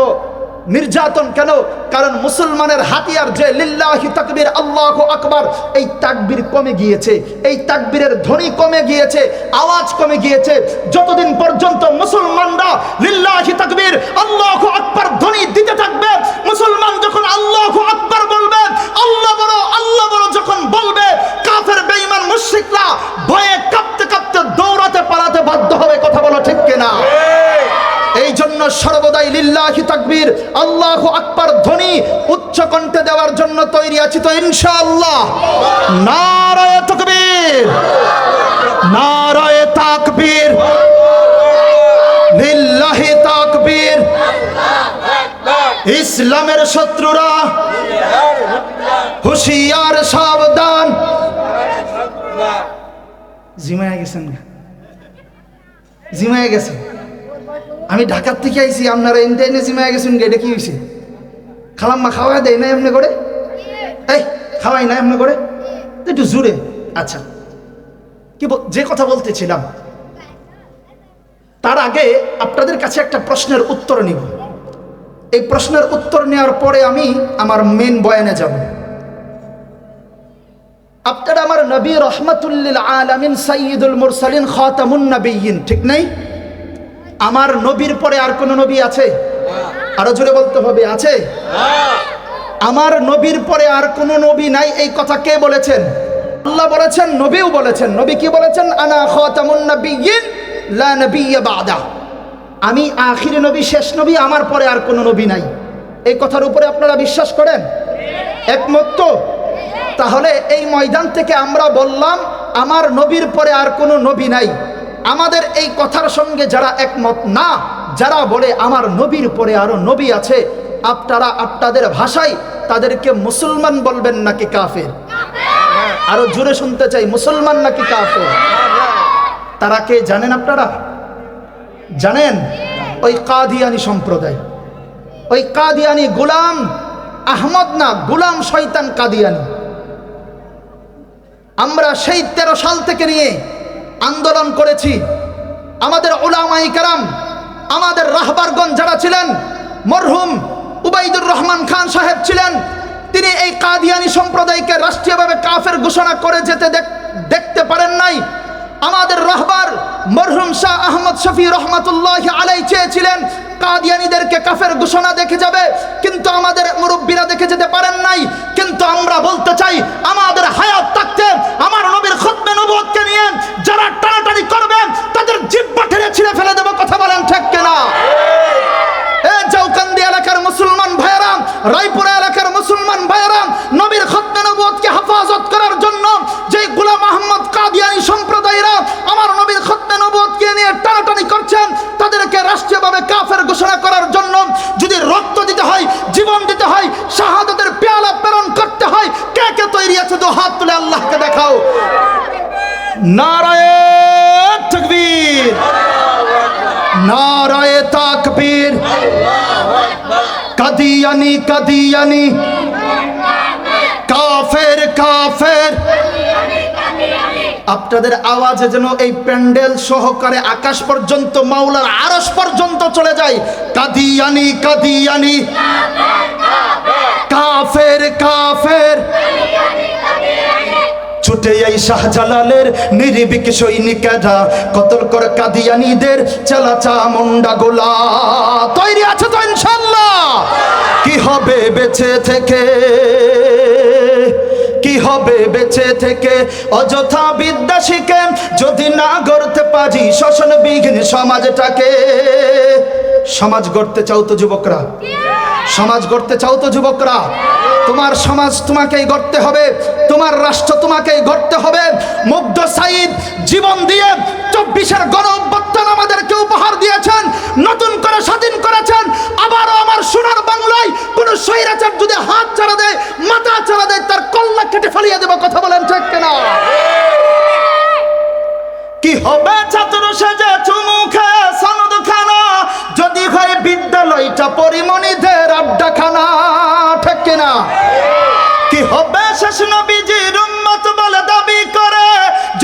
নির্যাতন কেন? কারণ মুসলমানের হাতিয়ার যে লিল্লাহি তাকবীর, আল্লাহু আকবার, এই তাকবীর কমে গিয়েছে, এই তাকবীরের ধ্বনি কমে গিয়েছে, আওয়াজ কমে গিয়েছে। যতদিন পর্যন্ত মুসলমানরা লিল্লাহি তাকবীর, আল্লাহু আকবার ধ্বনি দিতে থাকবে, মুসলমান যখন আল্লাহু আকবার বলবে, আল্লাহ বড়, আল্লাহ বড় যখন বলবে, কাফের বেঈমান মুশরিকরা ভয়ে কাঁপতে কাঁপতে দৌড়াতে পালাতে বাধ্য হবে। কথা বলো ঠিক কিনা? এই জন্য সর্বদাই লিল্লাহি তাকবীর, আল্লাহু আকবার ধ্বনি উচ্চ কণ্ঠে দেওয়ার জন্য তৈরি আছি তো ইনশাআল্লাহ। নারায়ে তাকবীর, নারায়ে তাকবীর, লিল্লাহি তাকবীর। ইসলামের শত্রুরা হুঁশিয়ার, সাবধান। জিমায় গেছেন, জিমায় গেছেন। আমি ঢাকার থেকে আইছি, আপনারা এনতে এনে জিমায় গেছেন। এটা কি হয়েছে? খালাম্মা খাওয়া দেয় না এমনি করে? এই খাওয়াই না এমনি করে? একটু জুড়ে। আচ্ছা, কি যে কথা বলতেছিলাম, তার আগে আপনাদের কাছে একটা প্রশ্নের উত্তর নিব। এই প্রশ্নের উত্তর নেওয়ার পরে আমি আমার মেন বয়ানে যাব। আপনারা আমার নবী রহমাতুল্লিল আলামিন সাইয়্যিদুল মুরসালিন খাতামুন নবিয়্যিন, ঠিক নেই? আমার নবীর পরে আর কোন নবী আছে? আরো জোরে বলতে হবে, আছে? আমার নবীর পরে আর কোন নবী নাই, এই কথা কে বলেছেন? আল্লাহ বলেছেন, নবীও বলেছেন। নবী কি বলেছেন? আনা খাতামুন নবিয়্যিন লা নবিয়্যা বা'দা, আমি আখির নবী, শেষ নবী, আমার পরে আর কোন নবী নাই। এই কথার উপরে আপনারা বিশ্বাস করেন? একমত তো? তাহলে এই ময়দান থেকে আমরা বললাম আমার নবীর পরে আর কোনো নবী নাই। আমাদের এই কথার সঙ্গে যারা একমত না, যারা বলে আমার নবীর পরে আরো নবী আছে, আপনারা আপনাদের ভাষায় তাদেরকে মুসলমান বলবেন নাকি কাফের? আরো জোরে শুনতে চাই, মুসলমান নাকি কাফের? তারা কে জানেন? আপনারা জানেন? ওই কাদিয়ানি সম্প্রদায়, ওই কাদিয়ানি গোলাম আহমদ না, গোলাম শয়তান কাদিয়ানি। আমরা সেই 13 সাল থেকে নিয়ে আন্দোলন করেছি। আমাদের উলামায়ে কেরাম, আমাদের রাহবারগণ যারা ছিলেন, মরহুম উবাইদুর রহমান খান সাহেব ছিলেন, তিনি এই কাদিয়ানি সম্প্রদায়কে রাষ্ট্রীয়ভাবে কাফের ঘোষণা করে যেতে দেখতে পারেন নাই। আমাদের রাহবার মরহুম শাহ আহমদ শফি রহমাতুল্লাহি আলাইহি চেয়েছিলেন কাদিয়ানীদেরকে কাফের ঘোষণা দেখে যাবে, কিন্তু আমাদের মুরব্বীরা দেখে যেতে পারেন নাই। কিন্তু আমরা বলতে চাই, আমাদের হায়াত থাকতে আমার নবীর খতমে নবুয়তকে নিয়ে যারা টানাটানি করবে তাদের জিহ্বা টেনে ছিঁড়ে ফেলে দেব। কথা বলেন ঠিক কিনা? জাউকান্দি এলাকার মুসলমান ভাইয়েরা, রায়পুরা এলাকার মুসলমান ভাইয়েরা, নবীর খতমে নবুয়তকে হেফাজত করার জন্য যে গোলাম আহমদ কাদিয়ানি সম্প্রদায়রা আমার নবীর খতমে নবুয়তকে নিয়ে টানাটানি করছেন, তাদেরকে রাষ্ট্রীয়ভাবে কাফের ঘোষণা করার জন্য যদি রক্ত দিতে হয়, জীবন দিতে হয়, শাহাদাতের পেয়ালা প্রেরণ করতে হয়, কে কে তৈরি আছে? তো হাত তুলে আল্লাহকে দেখাও। নারায়ে তাকবীর, নারায়ে তাকবীর। কাদিয়ানি কাদিয়ানি, কাফের কাফের। আপনাদের আওয়াজে যেন এই প্যান্ডেল সহকারে আকাশ পর্যন্ত, মাওলার আরশ পর্যন্ত চলে যায়। কাদিয়ানি কাদিয়ানি, কাফের কাফের। ছুটে এই শাহজালালের নির্ভীক সৈনিকেরা কতল করে কাদিয়ানীদের চালাচা মুন্ডা গোলা। তৈরি আছে তো ইনশাআল্লাহ? কি হবে বেঁচে থেকে, কি হবে বেঁচে থেকে অযথা বিদ্যা শিখে যদি না গড়তে পারি শোষণ বিঘ্ন সমাজটাকে। সমাজ গড়তে চাও তো যুবকরা? সমাজ গড়তে চাও তো যুবকরা? তোমার সমাজ তোমাকেই গড়তে হবে, তোমার রাষ্ট্র তোমাকেই গড়তে হবে। মুগ্ধ সাইদ জীবন দিয়ে 24-এর গণ অভ্যুত্থান আমাদেরকে উপহার দিয়েছেন, নতুন করে স্বাধীন করেছেন। আবারও আমার সোনার বাংলায় কোন স্বৈরাচার যদি হাত চালা দেয়, মাথা চালা দেয়, তার কল্লা কেটে ফেলিয়ে দেব। কথা বলেন ঠিক কিনা? কি হবে ছাত্র সেজে চুমু খেয়ে সনদ খানা, যদি হয় বিদ্যালয়টা পরিমণিদের আড্ডাখানা। ঠিক কিনা? কি হবে শেষ নবীজির উম্মত বলে দাবি করে,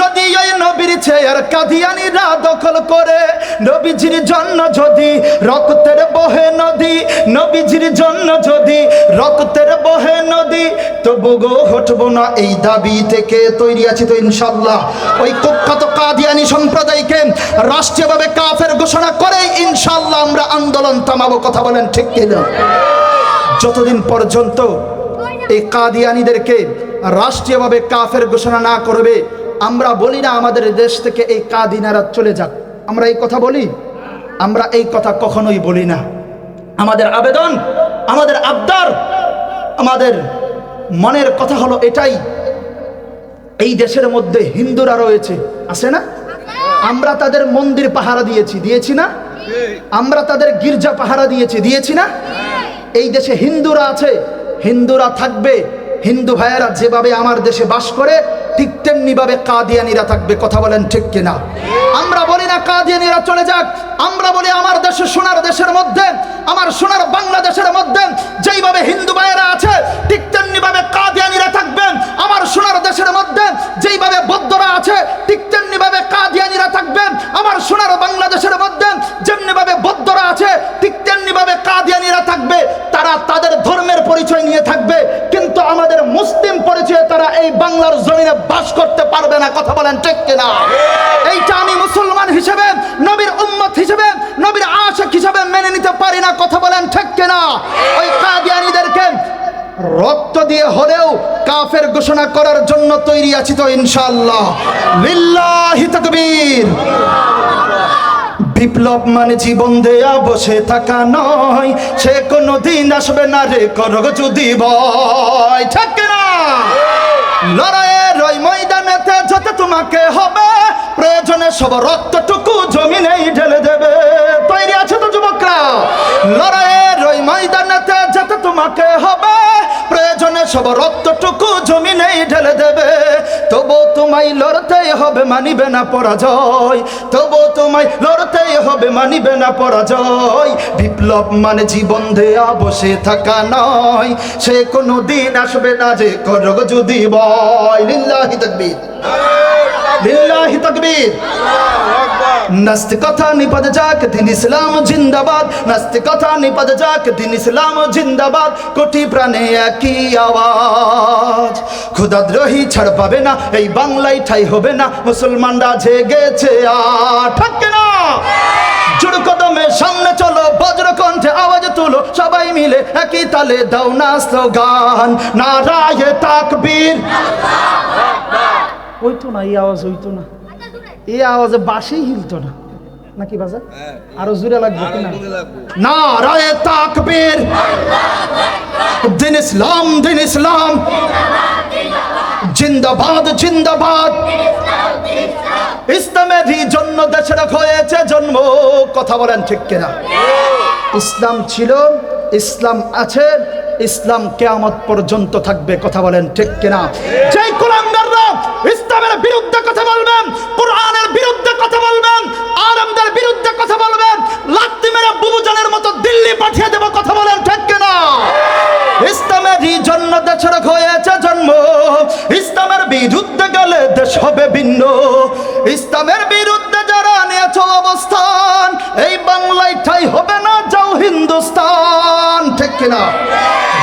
যদি ওই নবীর চেয়ার কাদিয়ানীরা দখল করে। নবীজির জন্য যদি রক্তের বহে নদী, নবীজির জন্য যদি রক্তের বহে নদী, তবু গো হটবো না এই দাবি থেকে। তৈরি আছি তো ইনশাআল্লাহ? ওই কুখ্যাত কাদিয়ানী সম্প্রদায়কে রাষ্ট্রীয়ভাবে কাফের ঘোষণা করে ইনশাআল্লাহ আমরা আন্দোলন থামাবো। কথা বলেন ঠিক কিনা? যতদিন পর্যন্ত এই কাদিয়ানীদেরকে রাষ্ট্রীয়ভাবে কাফের ঘোষণা না করবে, আমরা বলি না আমাদের দেশ থেকে এই কাদিনারা চলে যাক। আমরা এই কথা বলি? আমরা এই কথা কখনোই বলি না। আমাদের আবেদন, আমাদের আবদার, আমাদের মনের কথা হলো এটাই, এই দেশের মধ্যে হিন্দুরা রয়েছে, আছে না? আমরা তাদের মন্দির পাহারা দিয়েছি না? আমরা তাদের গির্জা পাহারা দিয়েছি না? এই দেশে হিন্দুরা আছে, হিন্দুরা থাকবে। হিন্দু ভাইয়েরা যেভাবে আমার দেশে বাস করে ঠিক তেমনি ভাবে কাদিয়ানীরা থাকবে। কথা বলেন ঠিক কিনা? আমরা বলি না কাদিয়ানীরা চলে যাক, আমরা বলি আমার দেশে, সোনার দেশের মধ্যে, আমার সোনার বাংলাদেশের মধ্যে যেইভাবে হিন্দু ভাইয়েরা আছে ঠিক তেমনি ভাবে কাদিয়ানীরা থাকবেন। আমার সোনার দেশের মধ্যে যেইভাবে বৌদ্ধরা আছে ঠিক তেমনি ভাবে কাদিয়ানীরা থাকবেন। আমার সোনার বাংলাদেশের মধ্যে যেমনি ভাবে বৌদ্ধরা আছে ঠিক তেমনি ভাবে কাদিয়ানীরা থাকবে। তারা তাদের ধর্মের পরিচয় নিয়ে থাকবে, কিন্তু আমাদের মুসলিম পরিচয়ে তারা এই বাংলার জমিনে বাস করতে পারবে না। কথা বলেন ঠিক কিনা? এইটা আমি মুসলমান হিসেবে, নবীর উম্মত হিসেবে, নবীর আশিক হিসেবে মেনে নিতে পারি না। কথা বলেন ঠিক কিনা? ওই কাদিয়ানীদেরকে রক্ত দিয়ে হলেও কাফের ঘোষণা করার জন্য তৈরি আছি তো ইনশাআল্লাহ। লিল্লাহি তাকবীর। বিপ্লব মানে জীবন দেয়া বসে থাকা নয়, সে কোনো দিন আসবে না রে করগ যদি ভয়। ঠিক না? লড়াইয়ের ওই ময়দানেতে যেতে তোমাকে হবে, প্রয়োজনে সব রক্তটুকু জমিনেই ঢেলে দেবে। তৈরি আছে তো যুবকরা? লড়াইয়ের ওই ময়দানেতে যেতে তোমাকে হবে, প্রয়োজনে সব রক্তটুকু জমিনেই ঢেলে দেবে। তবু তোমায় লড়তেই হবে, মানিবে না পরাজয়। তবু তোমায় লড়তেই হবে, মানিবে না পরাজয়। বিপ্লব মানে জীবন দেয়া বসে থাকা নয়, সে কোনো দিন আসবে না যে করগ যদি ভয়। লিল্লাহি তাকবীর, লিল্লাহি তাকবীর। নাস্তিকতা নিপদ যাক, দিন ইসলাম জিন্দাবাদ। নাস্তিকতা নিপদ যাক, দিন ইসলাম জিন্দাবাদ। কোটি প্রাণে একই আওয়াজ, খোদাদ্রোহী ছাড় পাবে না, এই বাংলায় ঠাই হবে না। মুসলমানরা জেগেছে আর। ঠিক না? জোর কদমে সামনে চলো, বজ্র কণ্ঠে আওয়াজ তুলো, সবাই মিলে একই তালে দাও না স্লোগান, নারায়ে তাকবীর। হইতো না এই আওয়াজ, হইতো না এই আওয়াজে বাসেই হিলতো না নাকি বাজার? আরো জোরে লাগবে কিনা? নারায়ে তাকবীর। দিন ইসলাম, দিন ইসলাম জিন্দাবাদ, জিন্দাবাদ। ইসলামেরই জন্য দেশের হয়েছে জন্ম। কথা বলেন ঠিক কিনা? ইসলাম ছিল, ইসলাম আছে, ইসলাম কিয়ামত পর্যন্ত থাকবে। কথা বলেন ঠিক কিনা? যেই কুলাঙ্গাররা ইসলামের বিরুদ্ধে কথা বলবেন, কোরআনের বিরুদ্ধে কথা বলবেন, আলেমদের বিরুদ্ধে কথা বলবেন, লাত্তি মেরে বুবুজানের মতো দিল্লি পাঠিয়ে দেব। কথা বলেন ঠিক কিনা? ইসলামেরই জন্য দেশের হয়েছে জন্ম। ইসলামের বিরুদ্ধে গেলে দেশ হবে ভিন্ন। ইসলামের বিরুদ্ধে যারা নিয়েছে অবস্থান, এই বাংলায় ঠাই হবে না, যাও হিন্দুস্তান। ঠিক কিনা?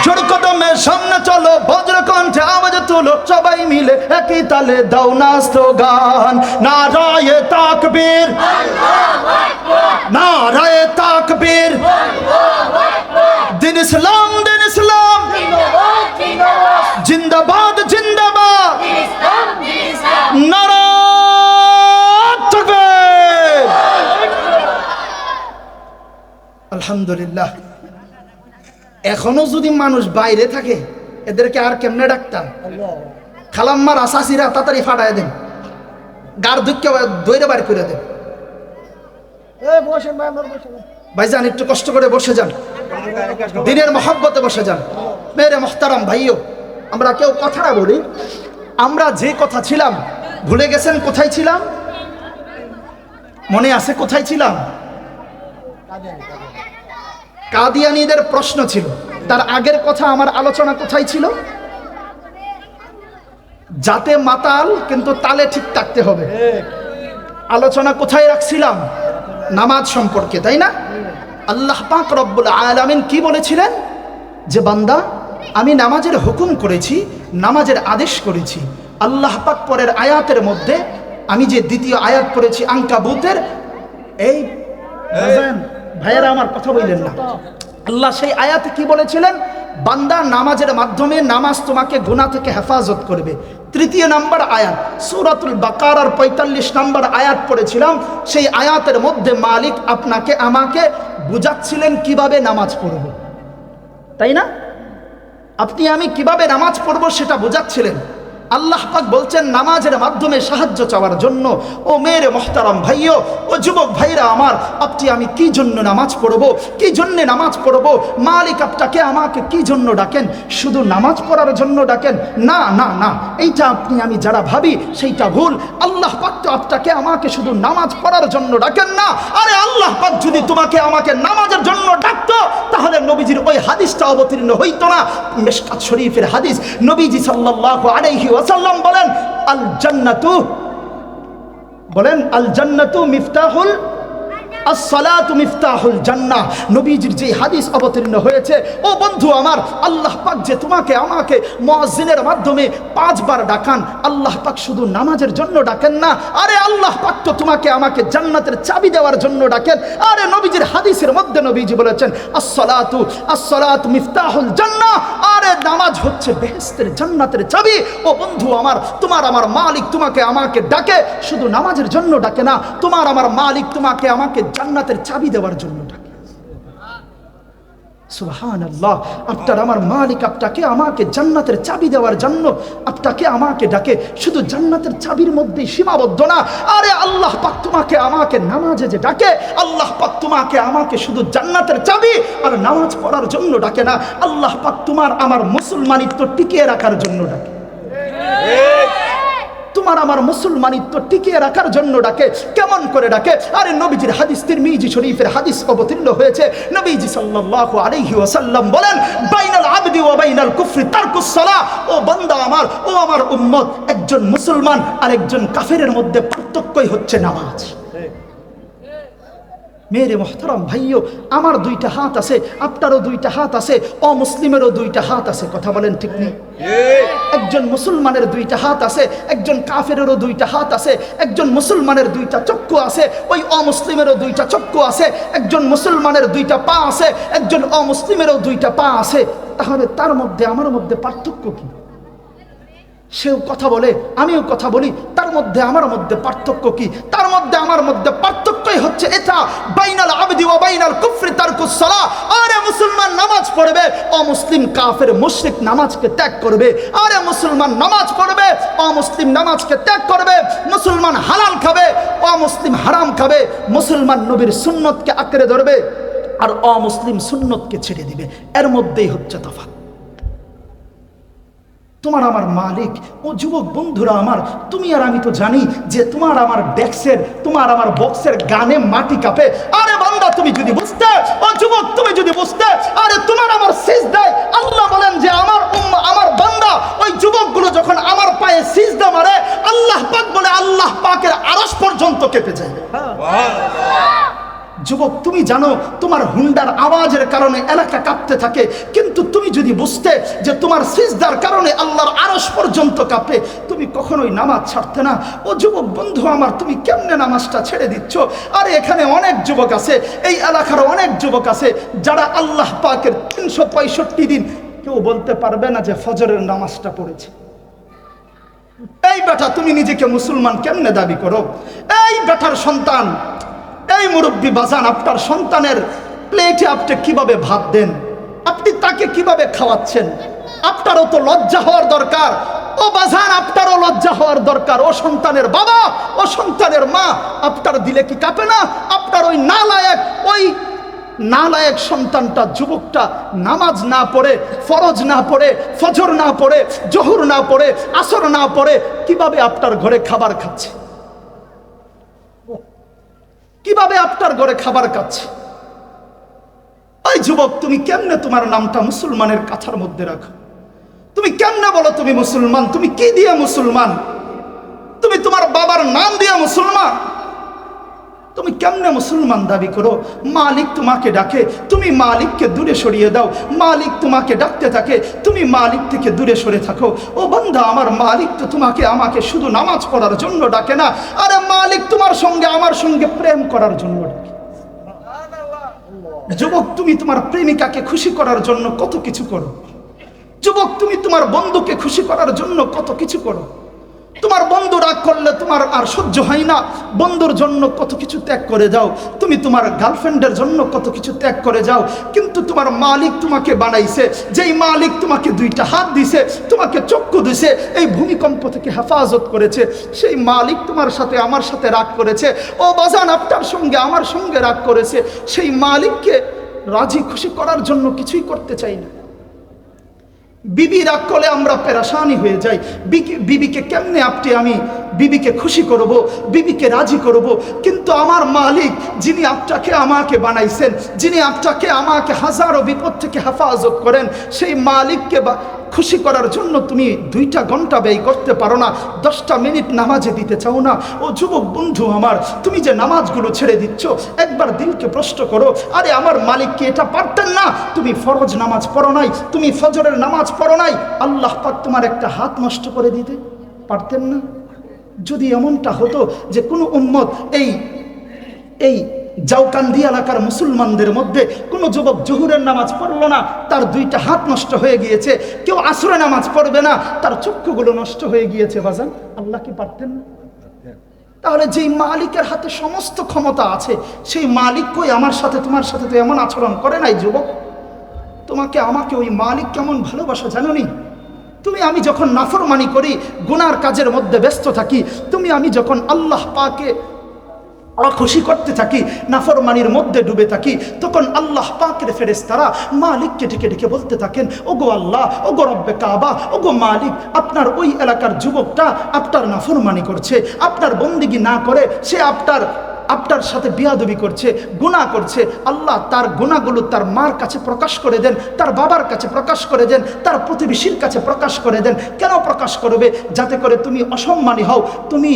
জোর কদমে সামনে চলো, বজ্র কণ্ঠে আওয়াজ তুলো, সবাই মিলে একই তালে দাও না স্লোগান, নারায়ে তাকবীর, নারায়ে তাকবীর। দিন ইসলাম, দিন ইসলাম জিন্দাবাদ, জিন্দাবাদ। নারায়ে তাকবীর। আলহামদুলিল্লাহ। এখনো যদি মানুষ বাইরে থাকে, এদেরকে আর কেমনে ডাকতাম? খালাম্মার আসাসিরা তাড়াতাড়ি ফাটায় দেন, গার দুঃখে দৈরে বার করে দেন। ভাইজান একটু কষ্ট করে বসে যান, দিনের মহব্বতে বসে যান। মেরে মোহতারাম ভাইও, আমরা কেউ কথাটা বলি, আমরা যে কথা ছিলাম ভুলে গেছেন কোথায় ছিলাম? মনে আছে কোথায় ছিলাম? কাদিয়ানীদের প্রশ্ন ছিল। তার আগের কথা আমার আলোচনা কোথায় ছিল? যাতে মাতাল কিন্তু তালে ঠিক থাকতে হবে। আলোচনা কোথায় রাখছিলাম? নামাজ সম্পর্কে, তাই না? আল্লাহ পাক রব্বুল আলামিন কি বলেছিলেন? যে বান্দা, আমি নামাজের হুকুম করেছি, নামাজের আদেশ করেছি। আল্লাহ পাক পরের আয়াতের মধ্যে, আমি যে দ্বিতীয় আয়াত পড়েছি আনকাবুতের, এই ভাইয়েরা আমার কথা বললেন না, আল্লাহ সেই আয়াতে কি বলেছিলেন? বান্দা নামাজের মাধ্যমে নামাজ তোমাকে গুনাহ থেকে হেফাজত করবে। তৃতীয় নাম্বার আয়াত সূরাতুল বাকারার ৪৫ নাম্বার আয়াত পড়েছিলাম। সেই আয়াতের মধ্যে মালিক আপনাকে আমাকে বুঝাচ্ছিলেন কিভাবে নামাজ পড়ব, তাই না? আপনি আমি কিভাবে নামাজ পড়ব সেটা বুঝাচ্ছিলেন। আল্লাহ পাক বলছেন নামাজের মাধ্যমে সাহায্য চাওয়ার জন্য। ও মেরে মোহতারাম ভাইও, ও যুবক ভাইরা আমার, আপনি আমি কি জন্য নামাজ পড়ব? কি জন্যে নামাজ পড়ব? মালিক আপনাকে আমাকে কি জন্য ডাকেন? শুধু নামাজ পড়ার জন্য ডাকেন? না না না, এইটা আপনি আমি যারা ভাবি সেইটা ভুল। আল্লাহ পাক তো আপনাকে আমাকে শুধু নামাজ পড়ার জন্য ডাকেন না। আরে আল্লাহ পাক যদি তোমাকে আমাকে নামাজের জন্য ডাকতো, তাহলে নবীজির ওই হাদিসটা অবতীর্ণ হইতো না। মিশকাত শরীফের হাদিস, নবীজি সাল্লাল্লাহু আলাইহি ওয়াসাল্লাম বলেন, আল জান্নাতু, বলেন আল জান্নাতু মিফতাহুল আসসালাতু মিফতাহুল জান্নাহ, নবীজির যে হাদিস অবতীর্ণ হয়েছে, ও বন্ধু আমার, আল্লাহ পাক যে তোমাকে আমাকে মুয়াজ্জিনের মাধ্যমে 5 বার ডাকান, আল্লাহ পাক শুধু নামাজের জন্য ডাকেন না, আরে আল্লাহ পাক তো তোমাকে আমাকে জান্নাতের চাবি দেওয়ার জন্য ডাকেন। আরে নবীজির হাদিসের মধ্যে নবীজি বলেছেন আসসালাতু মিফতাহুল জান্নাহ, আরে নামাজ হচ্ছে বেহেশতের জান্নাতের চাবি। ও বন্ধু আমার, তোমার আমার মালিক তোমাকে আমাকে ডাকে, শুধু নামাজের জন্য ডাকে না, তোমার আমার মালিক তোমাকে আমাকে জান্নাতের চাবি দেওয়ার জন্য ডাকে। সুবহানাল্লাহ, আপনার আমার মালিক আপনাকে আমাকে জান্নাতের চাবি দেওয়ার জন্য আপনাকে আমাকে ডাকে, শুধু জান্নাতের চাবির মধ্যে সীমাবদ্ধ না। আরে আল্লাহ পাক তোমাকে আমাকে নামাজে যে ডাকে, আল্লাহ পাক তোমাকে আমাকে শুধু জান্নাতের চাবি আর নামাজ পড়ার জন্য ডাকে না, আল্লাহ পাক তোমার আমার মুসলমানিত্ব টিকিয়ে রাখার জন্য ডাকে, তোমার আমার মুসলমানিত্ব টিকিয়ে রাখার জন্য ডাকে। কেমন করে ডাকে? আরে নবীজির হাদিস, তিরমিজি শরীফের হাদিস অবতীর্ণ হয়েছে, নবীজি সাল্লাল্লাহু আলাইহি ওয়াসাল্লাম বলেন, বাইনাল আবদি ওয়া বাইনাল কুফরি তারকুস সালাহ। ও বান্দা আমার, ও আমার উম্মত, একজন মুসলমান আর একজন কাফেরের মধ্যে পার্থক্যই হচ্ছে নামাজ। মেরে মোহতারাম ভাইও, আমার 2টা হাত আছে, আপনারও 2টা হাত আছে, অমুসলিমেরও 2টা হাত আছে, কথা বলেন ঠিক নেই? একজন মুসলমানের 2টা হাত আছে, একজন কাফেরেরও 2টা হাত আছে, একজন মুসলমানের 2টা চক্ষু আছে, ওই অমুসলিমেরও 2টা চক্ষু আছে, একজন মুসলমানের 2টা পা আছে, একজন অমুসলিমেরও 2টা পা আছে। তাহলে তার মধ্যে আমার মধ্যে পার্থক্য কি? সেও কথা বলে, আমিও কথা বলি, তার মধ্যে আমার মধ্যে পার্থক্য কি? তার মধ্যে আমার মধ্যে পার্থক্যই হচ্ছে এটা, বাইনাল আবদি ওয়া বাইনাল কুফরি তারকুস সালাহ। আরে মুসলমান নামাজ পড়বে, অমুসলিম কাফের মুশরিক নামাজকে ত্যাগ করবে। আরে মুসলমান নামাজ পড়বে, অমুসলিম নামাজকে ত্যাগ করবে। মুসলমান হালাল খাবে, অমুসলিম হারাম খাবে। মুসলমান নবীর সুন্নতকে আঁকড়ে ধরবে, আর অমুসলিম সুন্নতকে ছেড়ে দিবে। এর মধ্যেই হচ্ছে তফাৎ। তোমার আমার মালিক, ও যুবক বন্ধুরা আমার, তুমি আর আমি তো জানি যে তোমার আমার ডেস্কের, তোমার আমার বক্সের গানে মাটি কাঁপে। আরে বান্দা, তুমি যদি বুঝতে, ও যুবক তুমি যদি বুঝতে, আরে তোমার আমার সিজদায় আল্লাহ বলেন যে আমার বান্দা, ওই যুবকগুলো যখন আমার পায়ে সিজদা মারে, আল্লাহ পাক বলে আল্লাহ পাকের আরশ পর্যন্ত কেঁপে যায়। যুবক তুমি জানো তোমার হুন্ডার আওয়াজের কারণে এলাকা কাঁপতে থাকে, কিন্তু তুমি যদি বুঝতে যে তোমার সিজদার কারণে আল্লাহর আরশ পর্যন্ত কাঁপে, তুমি কখনোই নামাজ ছাড়তে না। ও যুবক বন্ধু আমার, তুমি কেমনে নামাজটা ছেড়ে দিচ্ছ? আরে এখানে অনেক যুবক আছে, এই এলাকার অনেক যুবক আছে যারা আল্লাহ পাকের 365 দিন কেউ বলতে পারবে না যে ফজরের নামাজটা পড়েছে। এই বেটা, তুমি নিজেকে মুসলমান কেমনে দাবি করো? এই বেটার সন্তান, এই মুরব্বী বাজান, আপনার সন্তানের প্লেটে আপনি কিভাবে ভাত দেন, আপনি তাকে কিভাবে খাওয়াচ্ছেন? আপনারও তো লজ্জা হওয়ার দরকার। ও বাজান, আপনারও লজ্জা হওয়ার দরকার। ও সন্তানের বাবা, ও সন্তানের মা, আপনার দিলে কি কাঁপে না? আপনার ওই নালায়েক সন্তানটা, যুবকটা নামাজ না পড়ে, ফরজ না পড়ে, ফজর না পড়ে, জোহর না পড়ে, আসর না পড়ে, কিভাবে আপনার ঘরে খাবার খাচ্ছে? কিভাবে আপনার ঘরে খাবার খাচ্ছে? ওই যুবক, তুমি কেমনে তোমার নামটা মুসলমানের কাছার মধ্যে রাখো? তুমি কেমনে বলো তুমি মুসলমান? তুমি কি দিয়ে মুসলমান? তুমি তোমার বাবার নাম দিয়ে মুসলমান? তুমি কেমনে মুসলমান দাবি করো? মালিক তোমাকে ডাকে, তুমি মালিককে দূরে সরিয়ে দাও। মালিক তোমাকে ডাকতে থাকে, তুমি মালিক থেকে দূরে সরে থাকো। ও বান্দা আমার, মালিক তো তোমাকে আমাকে শুধু নামাজ পড়ার জন্য ডাকে না, আরে মালিক তোমার সঙ্গে আমার সঙ্গে প্রেম করার জন্য ডাকে। যুবক, তুমি তোমার প্রেমিকাকে খুশি করার জন্য কত কিছু করো। যুবক, তুমি তোমার বন্ধুকে খুশি করার জন্য কত কিছু করো। তোমার বন্ধু রাগ করলে তোমার আর সহ্য হয় না, বন্ধুর জন্য কত কিছু ত্যাগ করে যাও। তুমি তোমার গার্লফ্রেন্ডের জন্য কত কিছু ত্যাগ করে যাও। কিন্তু তোমার মালিক তোমাকে বানাইছে, যেই মালিক তোমাকে 2টা হাত দিছে, তোমাকে চক্ষু দিছে, এই ভূমিকম্প থেকে হেফাজত করেছে, সেই মালিক তোমার সাথে আমার সাথে রাগ করেছে। ও বাজান, আপনার সঙ্গে আমার সঙ্গে রাগ করেছে। সেই মালিককে রাজি খুশি করার জন্য কিছুই করতে চাই না। বিবি রাগ করলে আমরা পেরেশানি হয়ে যাই। বিবিকে কেমনে আমি বিবিকে খুশি করব, বিবিকে রাজি করব, কিন্তু আমার মালিক যিনি আপনাকে আমাকে বানাইছেন, যিনি আপনাকে আমাকে হাজারো বিপদ থেকে হেফাজত করেন, সেই মালিককে খুশি করার জন্য তুমি 2টা ঘন্টা ব্যয় করতে পারো না, 10টা মিনিট নামাজে দিতে চাও না। ও যুবক বন্ধু আমার, তুমি যে নামাজগুলো ছেড়ে দিচ্ছ, একবার দিলকে প্রশ্ন করো, আরে আমার মালিক কি এটা পারতেন না? তুমি ফরজ নামাজ পড়ো নাই, তুমি ফজরের নামাজ পড়ো নাই, আল্লাহ পাক তোমার একটা হাত নষ্ট করে দিতে পারতেন না? যদি এমনটা হতো যে কোনো উম্মত এই জাউকান্দি এলাকার মুসলমানদের মধ্যে কোনো যুবক জোহরের নামাজ পড়লো না, তার 2টা হাত নষ্ট হয়ে গিয়েছে, কেউ আসরের নামাজ পড়বে না, তার চক্ষুগুলো নষ্ট হয়ে গিয়েছে, বাজান, আল্লাহ কি পারতেন না? তাহলে যেই মালিকের হাতে সমস্ত ক্ষমতা আছে, সেই মালিক কই আমার সাথে তোমার সাথে তো এমন আচরণ করে নাই? যুবক, তোমাকে আমাকে ওই মালিক কেমন ভালোবাসা জানো নি? তুমি আমি যখন নাফরমানি করি, গুনার কাজের মধ্যে ব্যস্ত থাকি, তুমি আমি যখন আল্লাহ পাকে অখুশি করতে থাকি, নাফরমানির মধ্যে ডুবে থাকি, তখন আল্লাহ পাকের ফেরেশতারা মালিককে ডেকে ডেকে বলতে থাকেন, ওগো আল্লাহ, ওগো রব্বে কাবা, ওগো মালিক, আপনার ওই এলাকার যুবকটা আপনার নাফরমানি করছে, আপনার বন্দিগি না করে সে আপনার সাথে বিয়াদবি করছে, গুনাহ করছে। আল্লাহ তার গুনাহগুলো তার মার কাছে প্রকাশ করে দেন, তার বাবার কাছে প্রকাশ করে দেন, তার প্রতিবেশীর কাছে প্রকাশ করে দেন। কেন প্রকাশ করবে? যাতে করে তুমি অসম্মানী হও, তুমি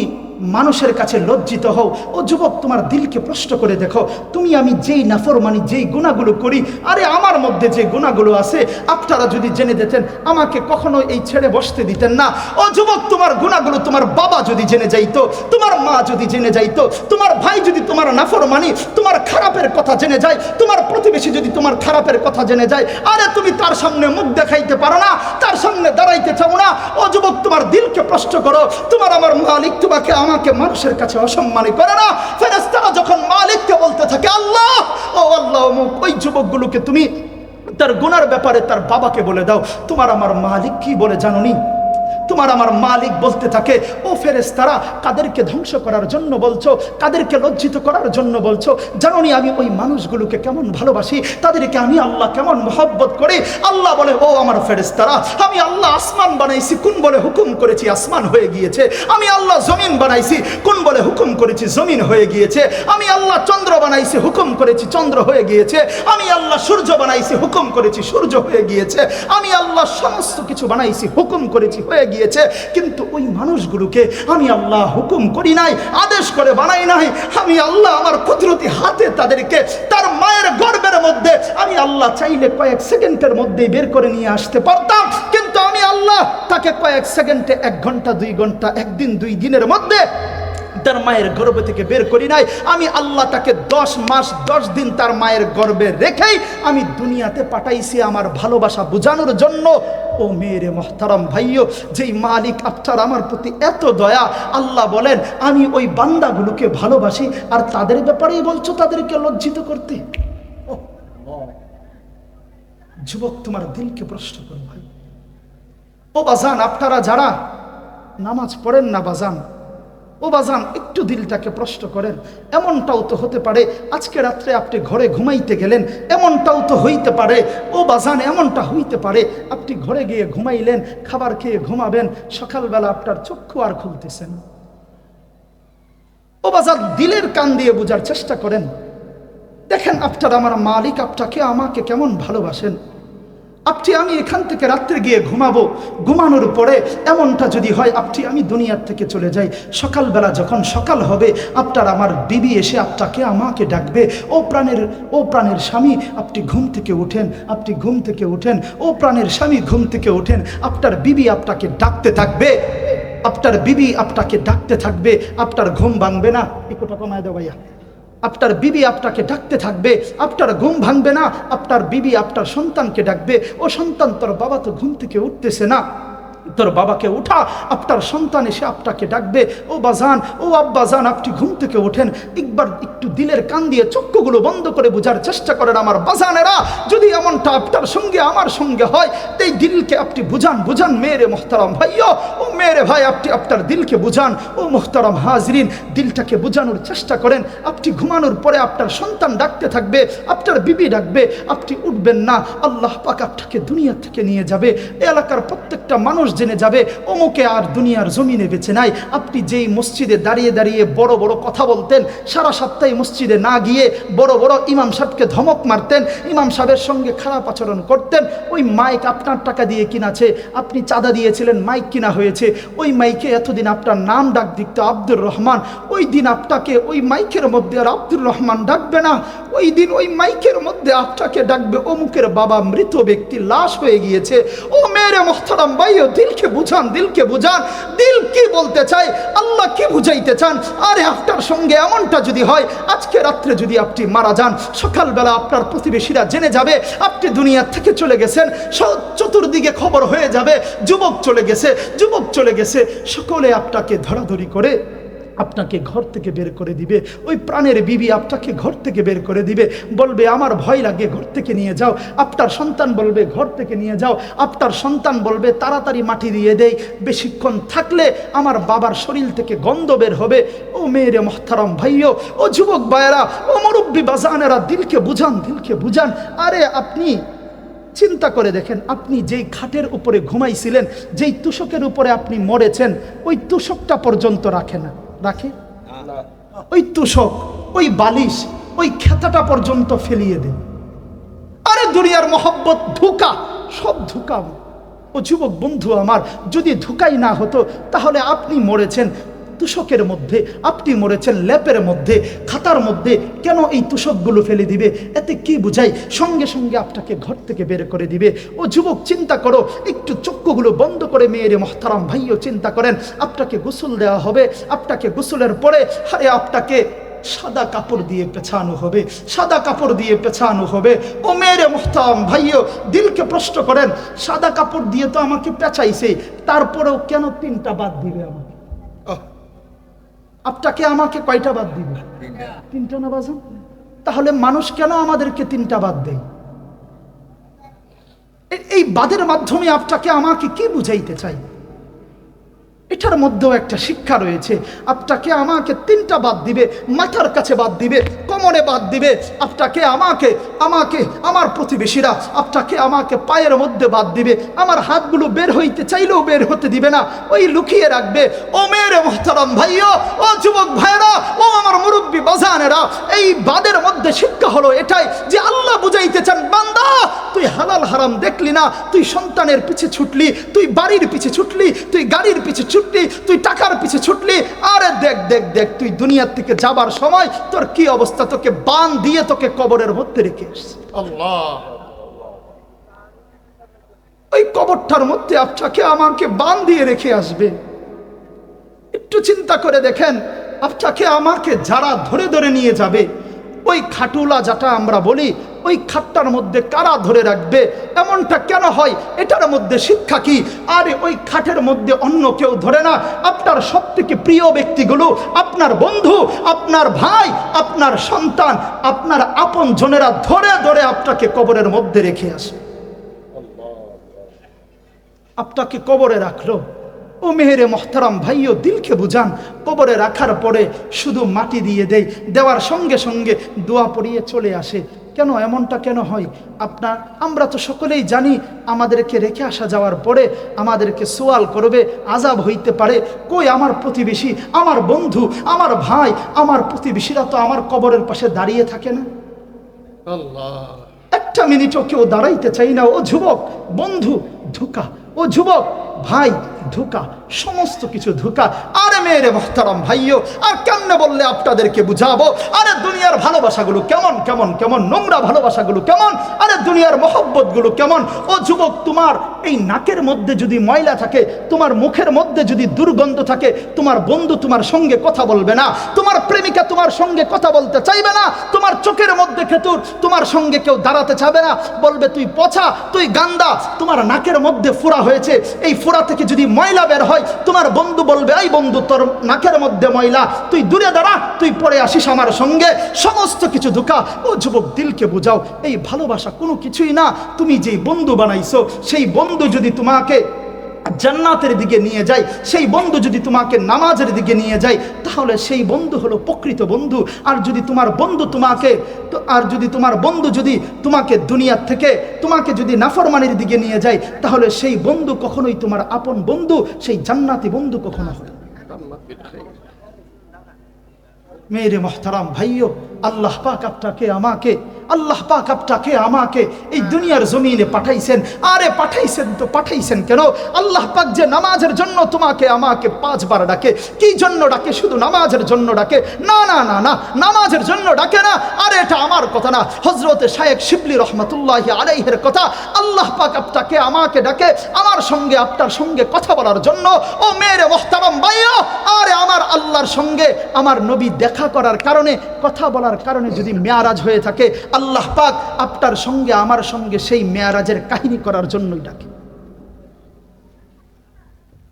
মানুষের কাছে লজ্জিত হও। ও যুবক, তোমার দিলকে প্রশ্ন করে দেখো, তুমি আমি যেই নাফরমানি, যেই গুনাহগুলো করি, আরে আমার মধ্যে যে গুনাহগুলো আছে, আপনারা যদি জেনে দিতেন আমাকে কখনো এই ছেড়ে বসতে দিতেন না। ও যুবক, তোমার গুনাহগুলো তোমার বাবা যদি জেনে যাইতো, তোমার মা যদি জেনে যাইতো, তোমার ভাই যদি তোমার নাফরমানি, তোমার খারাপের কথা জেনে যায়, তোমার প্রতিবেশী যদি তোমার খারাপের কথা জেনে যায়, আরে তুমি তার সামনে মুখ দেখাইতে পারো না, তার সামনে দাঁড়াইতে চাও না। ও যুবক, তোমার দিলকে প্রশ্ন করো, তোমার আমার মালিক তোমাকে আমাকে মানুষের কাছে অসম্মানী করে না? ফেরেশতারা যখন মালিককে বলতে থাকে আল্লাহ, ও আল্লাহ, ওই যুবকগুলোকে তুমি তার গুনার ব্যাপারে তার বাবাকে বলে দাও। তোমার আমার মালিক কি বলে জানোনি? তোমার আমার মালিক বলতে থাকে, ও ফেরেশতারা, কাদেরকে ধ্বংস করার জন্য বলছো, কাদেরকে লজ্জিত করার জন্য বলছো? জানোনি আমি ওই মানুষগুলোকে কেমন ভালোবাসি, তাদেরকে আমি আল্লাহ কেমন মহব্বত করি? আল্লাহ বলে, ও আমার ফেরেশতারা, আমি আল্লাহ আসমান বানাইছি, কোন বলে হুকুম করেছি আসমান হয়ে গিয়েছে। আমি আল্লাহ জমিন বানাইছি, কোন বলে হুকুম করেছি জমিন হয়ে গিয়েছে। আমি আল্লাহ চন্দ্র বানাইছি, হুকুম করেছি চন্দ্র হয়ে গিয়েছে। আমি আল্লাহ সূর্য বানাইছি, হুকুম করেছি সূর্য হয়ে গিয়েছে। আমি আল্লাহ সমস্ত কিছু বানাইছি, হুকুম করেছি, হয়ে গিয়েছে। কিন্তু ওই মানুষগুলোকে আমি আল্লাহ হুকুম করি নাই, আদেশ করে বানাই নাই। আমি আল্লাহ আমার কুদরতি হাতে তাদেরকে তার মায়ের গর্ভের মধ্যে আমি আল্লাহ চাইলে কয়েক সেকেন্ডের মধ্যে বের করে নিয়ে আসতে পারতাম, কিন্তু আমি আল্লাহ তাকে কয়েক সেকেন্ডে, 1 ঘন্টা 2 ঘন্টা, 1 দিন 2 দিনের মধ্যে তার মায়ের গর্ভ থেকে বের করি নাই। আমি আল্লাহ তাকে 10 মাস 10 দিন তার মায়ের গর্ভে রেখেই আমি দুনিয়াতে পাঠাইছি আমার ভালোবাসা বোঝানোর জন্য। ও মেরে মোহতারাম ভাইও, যেই মালিক আপনার আমার প্রতি এত দয়া, আল্লাহ বলেন আমি ওই বান্দাগুলোকে ভালোবাসি, আর তাদের ব্যাপারেই বলছো তাদেরকে লজ্জিত করতে? যুবক, তোমার দিলকে প্রশ্ন করো ভাই। ও বাজান, আপনারা যারা নামাজ পড়েন না বাজান, ও বাজান, একটু দিলটাকে প্রশ্ন করেন। এমনটাও তো হতে পারে আজকে রাত্রে আপনি ঘরে ঘুমাইতে গেলেন, এমনটাও তো হইতে পারে, ও বাজান, এমনটা হইতে পারে আপনি ঘরে গিয়ে ঘুমাইলেন, খাবার খেয়ে ঘুমাবেন, সকালবেলা আপনার চক্ষু আর খুলতেছেন। ও বাজান, দিলের কান দিয়ে বোঝার চেষ্টা করেন। দেখেন আপনার আমার মালিক আপনাকে আমাকে কেমন ভালোবাসেন। আপনি আমি এখান থেকে রাত্রে গিয়ে ঘুমাবো, ঘুমানোর পরে এমনটা যদি হয় আপনি আমি দুনিয়ার থেকে চলে যাই, সকালবেলা যখন সকাল হবে আপনার আমার বিবি এসে আপনাকে আমাকে ডাকবে, ও প্রাণের স্বামী, আপনি ঘুম থেকে ওঠেন, আপনি ঘুম থেকে ওঠেন, ও প্রাণের স্বামী ঘুম থেকে ওঠেন। আপনার বিবি আপনাকে ডাকতে থাকবে, আপনার বিবি আপনাকে ডাকতে থাকবে, আপনার ঘুম ভাঙবে না। একটু কমায় দাও ভাইয়া। আপনার বিবি আপনাকে ডাকতে থাকবে, আপনার ঘুম ভাঙবে না। আপনার বিবি আপনার সন্তানকে ডাকবে, ও সন্তান, তোর বাবা তো ঘুম থেকে উঠতেছে না, তোর বাবাকে উঠা। আপনার সন্তান এসে আপনাকে ডাকবে, ও বাজান, ও আব্বা জান, আপনি ঘুম থেকে ওঠেন। একটু দিলের কান দিয়ে চক্ষুগুলো বন্ধ করে বোঝার চেষ্টা করেন আমার বাজানেরা, যদি এমনটা আপনার সঙ্গে আমার সঙ্গে হয়, এই দিলকে আপনি বুঝান মেরে মোহতারাম ভাইও, ও মেরে ভাই, আপনি আপনার দিলকে বুঝান। ও মোহতারাম হাজরিন, দিলটাকে বোঝানোর চেষ্টা করেন। আপনি ঘুমানোর পরে আপনার সন্তান ডাকতে থাকবে, আপনার বিবি ডাকবে, আপনি উঠবেন না, আল্লাহ পাক আপনাকে দুনিয়া থেকে নিয়ে যাবে। এলাকার প্রত্যেকটা মানুষ জেনে যাবে অমুকে আর দুনিয়ার জমিনে বেঁচে নাই। আপনি যেই মসজিদে দাঁড়িয়ে দাঁড়িয়ে বড় বড় কথা বলতেন, সারা সপ্তাহে মসজিদে না গিয়ে বড় বড় ইমাম সাহেবকে ধমক মারতেন, ইমাম সাহেবের সঙ্গে খারাপ আচরণ করতেন, ওই মাইক আপনার টাকা দিয়ে কিনাছে, আপনি চাঁদা দিয়েছিলেন, মাইক কিনা হয়েছে, ওই মাইকে এতদিন আপনার নাম ডাক দিত আব্দুর রহমান, ওই দিন আপনাকে ওই মাইকের মধ্যে আর আব্দুর রহমান ডাকবে না, ওই দিন ওই মাইকের মধ্যে আপনাকে ডাকবে অমুকের বাবা মৃত ব্যক্তি, লাশ হয়ে গিয়েছে। ও মেরে মোহতারাম ভাইও, দিলকে বুঝান, দিলকে বুঝান। দিল কি বলতে চায়, আল্লাহ কি বুঝাইতে চান? আরে আপনার সঙ্গে এমনটা যদি হয়, আজকে রাত্রে যদি আপনি মারা যান, সকালবেলা আপনার প্রতিবেশীরা জেনে যাবে আপনি দুনিয়া থেকে চলে গেছেন, চতুর্দিকে খবর হয়ে যাবে যুবক চলে গেছে, যুবক চলে গেছে, সকলে আপনাকে ধরাধরি করে আপনাকে ঘর থেকে বের করে দিবে। ওই প্রাণের বিবি আপনাকে ঘর থেকে বের করে দিবে, বলবে আমার ভয় লাগে, ঘর থেকে নিয়ে যাও। আপনার সন্তান বলবে ঘর থেকে নিয়ে যাও। আপনার সন্তান বলবে তাড়াতাড়ি মাটি দিয়ে দেই, বেশিক্ষণ থাকলে আমার বাবার শরীর থেকে গন্ধ বের হবে। ও মেয়েরে মোহতারাম ভাইও, ও যুবক ভাইয়েরা, ও মুরব্বী বাজানেরা, দিলকে বুঝান, দিলকে বুঝান। আরে আপনি চিন্তা করে দেখেন, আপনি যেই খাটের উপরে ঘুমাইছিলেন, যেই তুষকের উপরে আপনি মরেছেন, ওই তুষকটা পর্যন্ত রাখে না, রাখে? ওই তুষক, ওই বালিশ, ওই খেতাটা পর্যন্ত ফেলিয়ে দেন। আরে দুনিয়ার মহব্বত ধোঁকা, সব ধোঁকা। ও যুবক বন্ধু আমার, যদি ধোঁকাই না হতো তাহলে আপনি মরেছেন তুষকের মধ্যে, আপনি মরেছেন ল্যাপের মধ্যে, খাতার মধ্যে, কেন এই তুষকগুলো ফেলে দিবে? এতে কি বুঝাই? সঙ্গে সঙ্গে আপনাকে ঘর থেকে বের করে দিবে। ও যুবক চিন্তা করো, একটু চক্ষুগুলো বন্ধ করে মেয়েরে মোহতারাম ভাইও চিন্তা করেন, আপনাকে গোসল দেওয়া হবে, আপনাকে গোসলের পরে আরে আপনাকে সাদা কাপড় দিয়ে পেছানো হবে, সাদা কাপড় দিয়ে পেছানো হবে। ও মেরে মোহতারাম ভাইও, দিলকে প্রশ্ন করেন, সাদা কাপড় দিয়ে তো আমাকে পেঁচাইছে, তারপরেও কেন 3টা বাদ দিবে আমাকে? আপনাকে আমাকে কয়টা বাদ দিবে? 3টা না বাজান? তাহলে মানুষ কেন আমাদেরকে 3টা বাদ দেয়? এই বাদের মাধ্যমে আপনাকে আমাকে কি বুঝাইতে চাই? এটার মধ্যেও একটা শিক্ষা রয়েছে। আপনাকে আমাকে 3টা বাদ দিবে, মাথার কাছে বাদ দিবে, কোমরে বাদ দিবে, আপনাকে আমাকে আমাকে আমার প্রতিবেশীরা আপনাকে আমাকে পায়ের মধ্যে বাদ দিবে, আমার হাতগুলো বের হইতে চাইলেও বের হতে দিবে না, ওই লুকিয়ে রাখবে। ও মেরে মোহতারাম ভাইও, ও যুবক ভাইরা, ও আমার মুরব্বী বাজানেরা, এই বাদের মধ্যে শিক্ষা হলো এটাই যে আল্লাহ বুঝাইতে চান, বান্দা তুই হালাল হারাম দেখলি না, তুই সন্তানের পিছে ছুটলি, তুই বাড়ির পিছে ছুটলি, তুই গাড়ির পিছে ছুটলি, তুই টাকার পিছে ছুটলি। আরে দেখ দেখ দেখ, তুই দুনিয়ার থেকে যাবার সময় তোর কি অবস্থা, তোকে বান দিয়ে তোকে কবরের মধ্যে রেখে এসেছে আল্লাহ। ওই কবরটার মধ্যে আপনাকে আমাকে বান দিয়ে রেখে আসবে। একটু চিন্তা করে দেখেন, আপনাকে আমাকে যারা ধরে ধরে নিয়ে যাবে, ওই খাটুলা যেটা আমরা বলি, ওই খাটটার মধ্যে কারা ধরে রাখবে? এমনটা কেন হয়? এটার মধ্যে শিক্ষা কি? আরে ওই খাটের মধ্যে অন্য কেউ ধরে না, আপনার সব থেকে প্রিয় ব্যক্তিগুলো, আপনার বন্ধু, আপনার ভাই, আপনার সন্তান, আপনার আপন জনেরা ধরে ধরে আপনাকে কবরের মধ্যে রেখে আসে, আপনাকে কবরে রাখলো। ও মেহেরে মোহতারাম ভাইও, দিলকে বুঝান। কবরে রাখার পরে শুধু মাটি দিয়ে দেয়, দেওয়ার সঙ্গে সঙ্গে দোয়া পড়িয়ে চলে আসে। কেন এমনটা কেন হয়? আমরা তো সকলেই জানি, আমাদেরকে রেখে আসা যাওয়ার পরে আমাদেরকে সোয়াল করবে, আযাব হইতে পারে। কই আমার প্রতিবেশী, আমার বন্ধু, আমার ভাই, আমার প্রতিবেশীরা তো আমার কবরের পাশে দাঁড়িয়ে থাকে না, আল্লাহ। একটা মিনিটও কেউ দাঁড়াইতে চাই না। ও যুবক বন্ধু, ধোঁকা। ও যুবক ভাই, ধোঁকা, সমস্ত কিছু ধোঁকা। আরে মেয়েরে মোহতারাম ভাইও, আর কেমনে বললে আপনাদেরকে বুঝাবো? আরে দুনিয়ার ভালোবাসাগুলো কেমন কেমন কেমন, নোংরা ভালোবাসাগুলো কেমন, আরে দুনিয়ার মহব্বতগুলো কেমন। ও যুবক, তোমার এই নাকের মধ্যে যদি ময়লা থাকে, তোমার মুখের মধ্যে যদি দুর্গন্ধ থাকে, তোমার বন্ধু তোমার সঙ্গে কথা বলবে না, তোমার প্রেমিকা তোমার সঙ্গে কথা বলতে চাইবে না, তোমার চোখের মধ্যে খেতুর, তোমার সঙ্গে কেউ দাঁড়াতে চাবে না, বলবে তুই পচা, তুই গান্দা। তোমার নাকের মধ্যে ফোড়া হয়েছে, এই ফোড়া থেকে যদি ময়লা বের হয়, তোমার বন্ধু বলবে এই বন্ধু তোর নাকের মধ্যে ময়লা, তুই দূরে দাঁড়া, তুই পরে আসিস আমার সঙ্গে। সমস্ত কিছু ধোঁকা। ও যুবক, দিলকে বুঝাও, এই ভালোবাসা কোনো কিছুই না। তুমি যেই বন্ধু বানাইছো, সেই বন্ধু যদি তোমাকে জান্নাতের দিকে নিয়ে যায়, সেই বন্ধু যদি তোমাকে নামাজের দিকে নিয়ে যায়, তাহলে সেই বন্ধু হলো প্রকৃত বন্ধু। আর যদি তোমার বন্ধু যদি তোমাকে দুনিয়ার থেকে তোমাকে যদি নাফরমানির দিকে নিয়ে যায়, তাহলে সেই বন্ধু কখনোই তোমার আপন বন্ধু, সেই জান্নাতি বন্ধু কখনো হবে। মেরে মোহতারাম ভাইও, আল্লাহ পাক আপনাকে আমাকে এই দুনিয়ার জমিনে পাঠাইছেন। আরে পাঠাইছেন কেন? আল্লাহ পাক যে নামাজের জন্য তোমাকে আমাকে 5 বার ডাকে, কি জন্য ডাকে? শুধু নামাজের জন্য ডাকে? না, নামাজের জন্য ডাকে না। আরে এটা আমার কথা না, হযরতে শায়েখ শিবলি রহমাতুল্লাহি আলাইহির কথা। আল্লাহ পাক আপনাকে আমাকে ডাকে আমার সঙ্গে, আপনার সঙ্গে কথা বলার জন্য। ও মেরে মোহতারাম ভাইও, আরে আমার আল্লাহর সঙ্গে আমার নবী দেখা করার কারণে, কথা বলার কারণে যদি মেয়ারাজ হয়ে থাকে, আল্লাহ পাক আপনার সঙ্গে আমার সঙ্গে সেই মেয়ারাজের কাহিনী করার জন্যই ডাকে।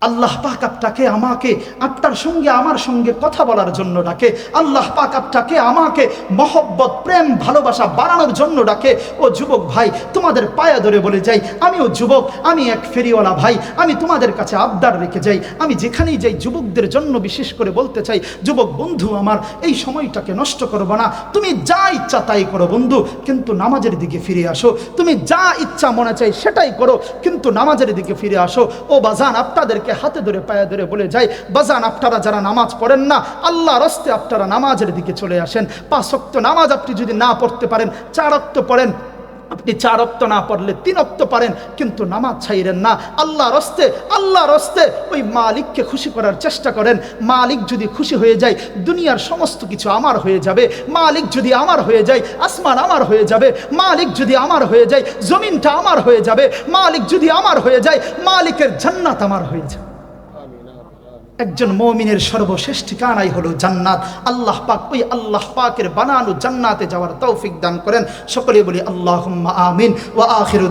আল্লাহ পাক আপনাকে আমাকে আপনার সঙ্গে আমার সঙ্গে কথা বলার জন্য ডাকে। আল্লাহ পাক আপনাকে আমাকে মহব্বত, প্রেম, ভালোবাসা বাড়ানোর জন্য ডাকে। ও যুবক ভাই, তোমাদের পায়ে ধরে বলে যাই, আমিও যুবক, আমি এক ফেরিওয়ালা ভাই, আমি তোমাদের কাছে আবদার রেখে যাই। আমি যেখানেই যাই যুবকদের জন্য বিশেষ করে বলতে চাই, যুবক বন্ধু আমার, এই সময়টাকে নষ্ট করবো না। তুমি যা ইচ্ছা তাই করো বন্ধু, কিন্তু নামাজের দিকে ফিরে আসো। তুমি যা ইচ্ছা মনে চাই সেটাই করো, কিন্তু নামাজের দিকে ফিরে আসো। ও বাজান, আপনাদেরকে হাতে ধরে পায়ে ধরে বলে যাই, বাজান আপনারা যারা নামাজ পড়েন না, আল্লাহর রাস্তে আপনারা নামাজের দিকে চলে আসেন। 5 ওয়াক্ত নামাজ আপনি যদি না পড়তে পারেন, 4 ওয়াক্ত পড়েন। আপনি 4 ওয়াক্ত না পড়লে 3 ওয়াক্ত পারেন, কিন্তু নামাজ ছাইরেন না। আল্লাহর রাস্তে ওই মালিককে খুশি করার চেষ্টা করেন। মালিক যদি খুশি হয়ে যায়, দুনিয়ার সমস্ত কিছু আমার হয়ে যাবে। মালিক যদি আমার হয়ে যায়, আসমান আমার হয়ে যাবে। মালিক যদি আমার হয়ে যায়, জমিনটা আমার হয়ে যাবে। মালিক যদি আমার হয়ে যায়, মালিকের জান্নাত আমার হয়ে যাবে। একজন মুমিনের সর্বশেষ ঠিকানাই হলো জান্নাত। আল্লাহ পাক ওই আল্লাহ পাকের বানানো জান্নাতে যাওয়ার তৌফিক দান করেন। সকলে বলি আল্লাহুম্মা আমিন। ওয়া আখিরু